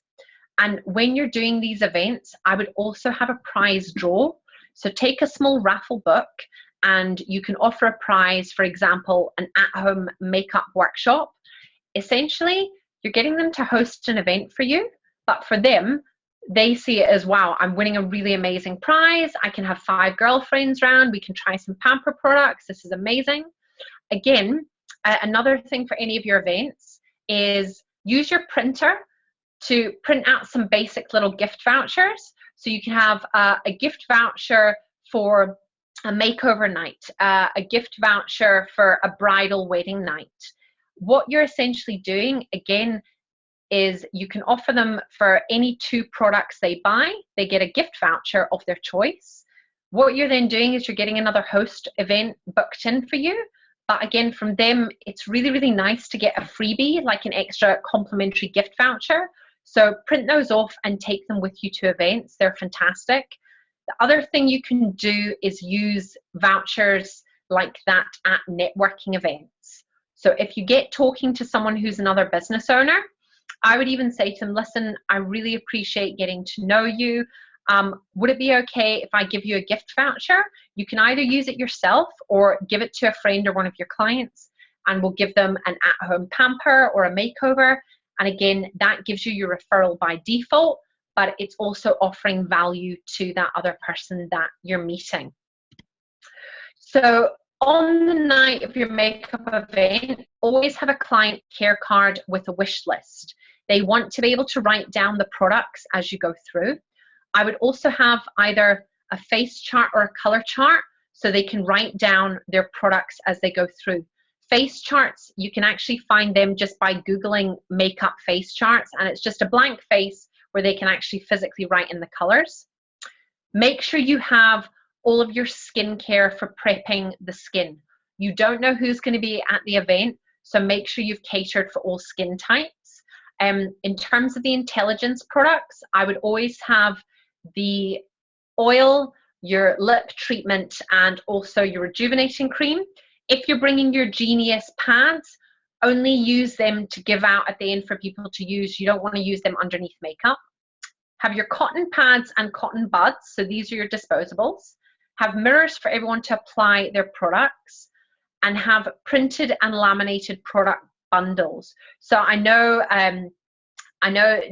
S2: And when you're doing these events, I would also have a prize draw. So take a small raffle book and you can offer a prize, for example, an at-home makeup workshop. Essentially, you're getting them to host an event for you, but for them, they see it as, wow, I'm winning a really amazing prize. I can have 5 girlfriends round. We can try some pamper products. This is amazing. Again, another thing for any of your events is use your printer to print out some basic little gift vouchers. So you can have a gift voucher for a makeover night, a gift voucher for a bridal wedding night. What you're essentially doing, again, is you can offer them for any 2 products they buy. They get a gift voucher of their choice. What you're then doing is you're getting another host event booked in for you. But again, from them, it's really, really nice to get a freebie, like an extra complimentary gift voucher. So print those off and take them with you to events. They're fantastic. The other thing you can do is use vouchers like that at networking events. So if you get talking to someone who's another business owner, I would even say to them, listen, I really appreciate getting to know you. Would it be okay if I give you a gift voucher? You can either use it yourself or give it to a friend or one of your clients, and we'll give them an at-home pamper or a makeover. And again, that gives you your referral by default, but it's also offering value to that other person that you're meeting. So on the night of your makeup event, always have a client care card with a wish list. They want to be able to write down the products as you go through. I would also have either a face chart or a color chart so they can write down their products as they go through. Face charts, you can actually find them just by Googling makeup face charts, and it's just a blank face where they can actually physically write in the colors. Make sure you have all of your skincare for prepping the skin. You don't know who's going to be at the event, so make sure you've catered for all skin types. In terms of the intelligence products, I would always have the oil, your lip treatment, and also your rejuvenating cream. If you're bringing your Genius pads, only use them to give out at the end for people to use. You don't want to use them underneath makeup. Have your cotton pads and cotton buds, so these are your disposables. Have mirrors for everyone to apply their products, and have printed and laminated product bundles. So I know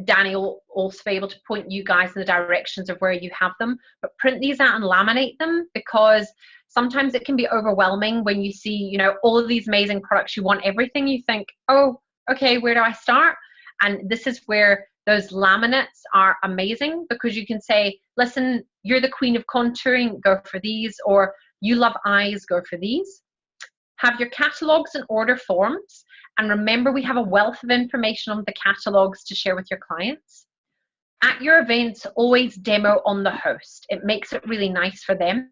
S2: Danny will also be able to point you guys in the directions of where you have them, but print these out and laminate them, because sometimes it can be overwhelming when you see, you know, all of these amazing products. You want everything. You think, oh, okay, where do I start? And this is where those laminates are amazing, because you can say, listen, you're the queen of contouring, go for these, or you love eyes, go for these. Have your catalogs and order forms. And remember, we have a wealth of information on the catalogs to share with your clients. At your events, always demo on the host. It makes it really nice for them.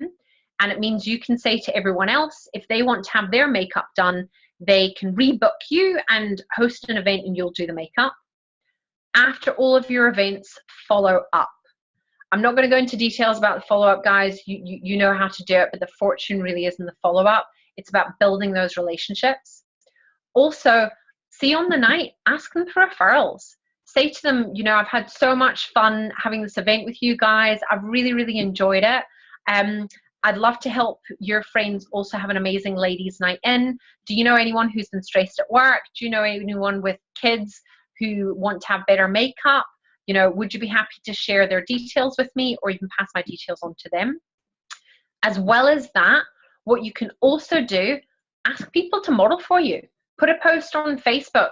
S2: And it means you can say to everyone else, if they want to have their makeup done, they can rebook you and host an event and you'll do the makeup. After all of your events, follow up. I'm not going to go into details about the follow-up, guys. You know how to do it, but the fortune really is in the follow-up. It's about building those relationships. Also, see on the night, ask them for referrals. Say to them, you know, I've had so much fun having this event with you guys. I've really, really enjoyed it. I'd love to help your friends also have an amazing ladies' night in. Do you know anyone who's been stressed at work? Do you know anyone with kids who want to have better makeup? You know, would you be happy to share their details with me, or you can pass my details on to them? As well as that, what you can also do, ask people to model for you. Put a post on Facebook.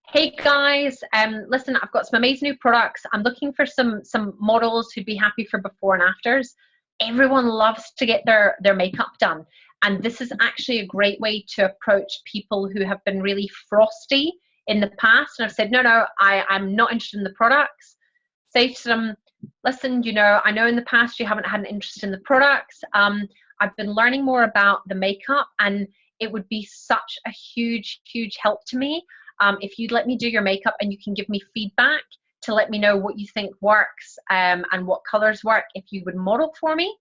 S2: Hey guys, listen, I've got some amazing new products. I'm looking for some models who'd be happy for before and afters. Everyone loves to get their makeup done. And this is actually a great way to approach people who have been really frosty in the past and have said, no, I'm not interested in the products. Say to them, listen, you know, I know in the past you haven't had an interest in the products. I've been learning more about the makeup, and it would be such a huge, huge help to me if you'd let me do your makeup and you can give me feedback to let me know what you think works and what colors work if you would model for me.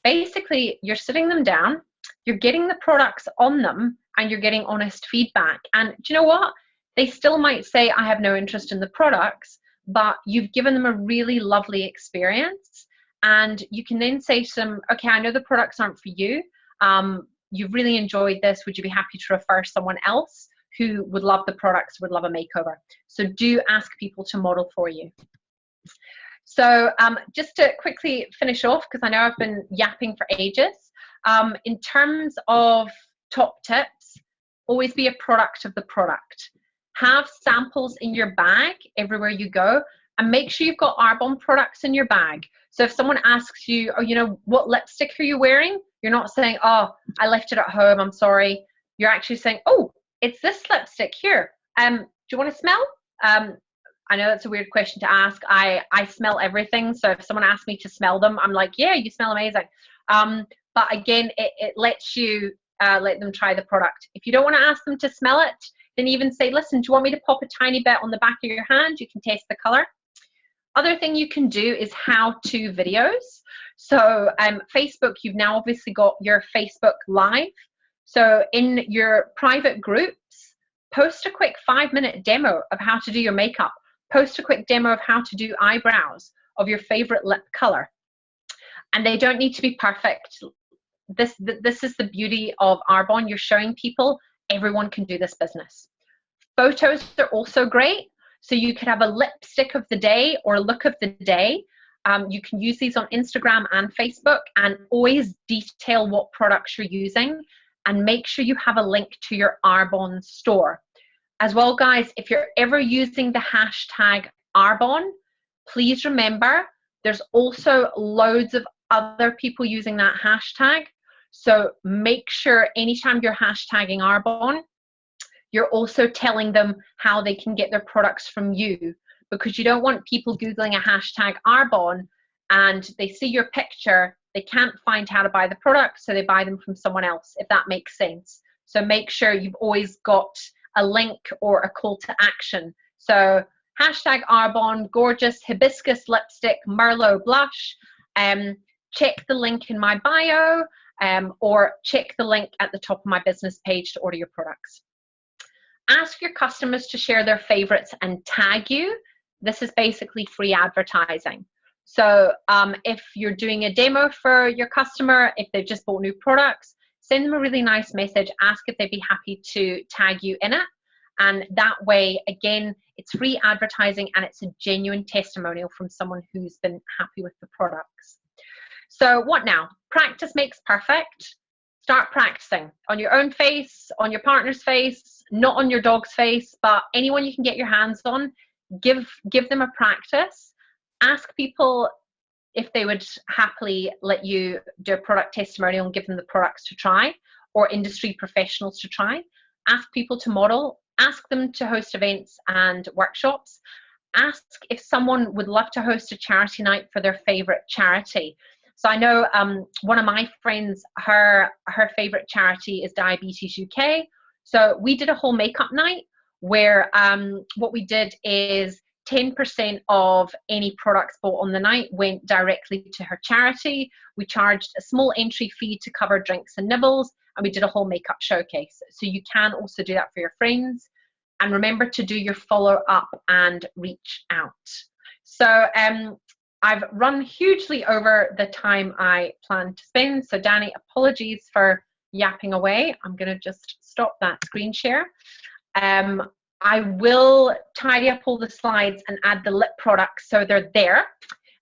S2: Basically, you're sitting them down, you're getting the products on them, and you're getting honest feedback. And do you know what? They still might say, I have no interest in the products, but you've given them a really lovely experience. And you can then say to them, okay, I know the products aren't for you. You've really enjoyed this. Would you be happy to refer someone else who would love the products, would love a makeover. So do ask people to model for you. So just to quickly finish off, because I know I've been yapping for ages, in terms of top tips, always be a product of the product. Have samples in your bag everywhere you go, and make sure you've got Arbonne products in your bag. So if someone asks you, oh, you know, what lipstick are you wearing? You're not saying, oh, I left it at home, I'm sorry. You're actually saying, oh, it's this lipstick here. Do you want to smell? I know that's a weird question to ask. I smell everything. So if someone asks me to smell them, I'm like, yeah, you smell amazing. But again, it lets you let them try the product. If you don't want to ask them to smell it, then even say, listen, do you want me to pop a tiny bit on the back of your hand? You can taste the color. Other thing you can do is how-to videos. So Facebook, you've now obviously got your Facebook Live. So in your private groups, post a quick 5-minute demo of how to do your makeup. Post a quick demo of how to do eyebrows of your favorite lip color. And they don't need to be perfect. This is the beauty of Arbonne. You're showing people everyone can do this business. Photos are also great. So you could have a lipstick of the day or a look of the day. You can use these on Instagram and Facebook, and always detail what products you're using, and make sure you have a link to your Arbonne store. As well, guys, if you're ever using the hashtag Arbonne, please remember there's also loads of other people using that hashtag. So make sure anytime you're hashtagging Arbonne, you're also telling them how they can get their products from you, because you don't want people Googling a hashtag Arbonne and they see your picture, they can't find how to buy the product, so they buy them from someone else, if that makes sense. So make sure you've always got a link or a call to action. So hashtag Arbonne, gorgeous hibiscus lipstick, Merlot blush. Check the link in my bio, or check the link at the top of my business page to order your products. Ask your customers to share their favorites and tag you. This is basically free advertising. So if you're doing a demo for your customer, if they've just bought new products, send them a really nice message, ask if they'd be happy to tag you in it. And that way, again, it's free advertising and it's a genuine testimonial from someone who's been happy with the products. So what now? Practice makes perfect. Start practicing on your own face, on your partner's face, not on your dog's face, but anyone you can get your hands on. Give them a practice. Ask people if they would happily let you do a product testimonial and give them the products to try, or industry professionals to try. Ask people to model. Ask them to host events and workshops. Ask if someone would love to host a charity night for their favorite charity. So I know one of my friends, her favorite charity is Diabetes UK. So we did a whole makeup night where what we did is 10% of any products bought on the night went directly to her charity. We charged a small entry fee to cover drinks and nibbles, and we did a whole makeup showcase. So you can also do that for your friends. And remember to do your follow up and reach out. So I've run hugely over the time I planned to spend. So Danny, apologies for yapping away. I'm going to just stop that screen share. I will tidy up all the slides and add the lip products so they're there,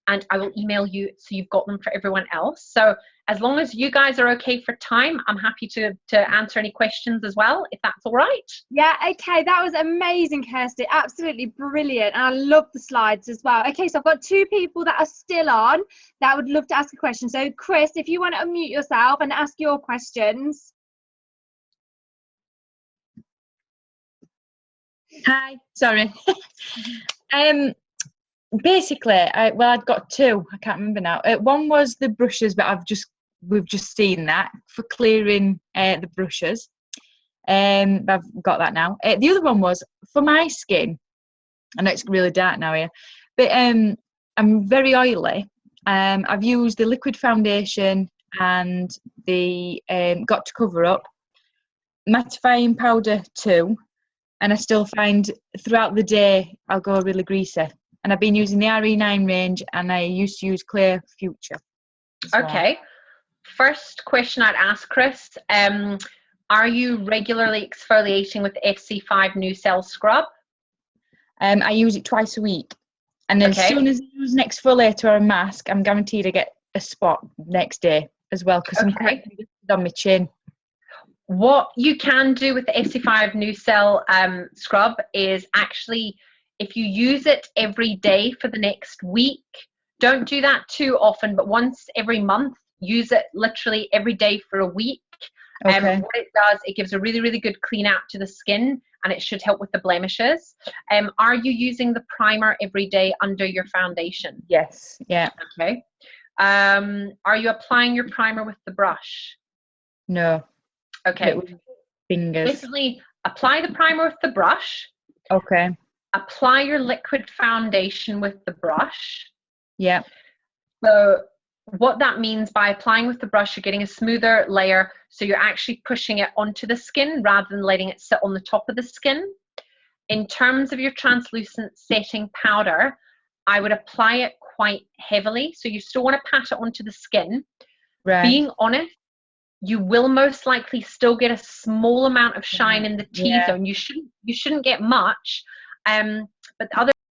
S2: and I will email you so you've got them for everyone else. So as long as you guys are okay for time, I'm happy to answer any questions as well, if that's all right.
S1: Yeah, okay, that was amazing, Kirsty. Absolutely brilliant. And I love the slides as well. Okay, so I've got 2 people that are still on that would love to ask a question. So Chris, if you want to unmute yourself and ask your questions.
S3: Hi, sorry. Basically, I'd got 2. I can't remember now. One was the brushes, but we've just seen that for clearing the brushes. I've got that now. The other one was for my skin. I know it's really dark now here, but I'm very oily. I've used the liquid foundation and the Got to Cover Up, mattifying powder too. And I still find throughout the day I'll go really greasy. And I've been using the RE9 range, and I used to use Clear Future.
S2: Okay. First question I'd ask Chris, Are you regularly exfoliating with FC5 Nucell scrub?
S3: I use it twice a week. And as soon as I use an exfoliator or a mask, I'm guaranteed I get a spot next day as well, because I'm quite congested on my chin.
S2: What you can do with the FC5 Nucell scrub is actually, if you use it every day for the next week, don't do that too often, but once every month, use it literally every day for a week. What it does, it gives a really, really good clean out to the skin, and it should help with the blemishes. Are you using the primer every day under your foundation?
S3: Yes. Yeah.
S2: Okay. Are you applying your primer with the brush?
S3: No.
S2: Okay.
S3: Fingers.
S2: Basically, apply the primer with the brush.
S3: Okay.
S2: Apply your liquid foundation with the brush.
S3: Yeah.
S2: So what that means, by applying with the brush, you're getting a smoother layer, so you're actually pushing it onto the skin rather than letting it sit on the top of the skin. In terms of your translucent setting powder, I would apply it quite heavily, so you still want to pat it onto the skin.
S3: Right.
S2: Being honest, you will most likely still get a small amount of shine in the T-zone. You shouldn't get much. But the other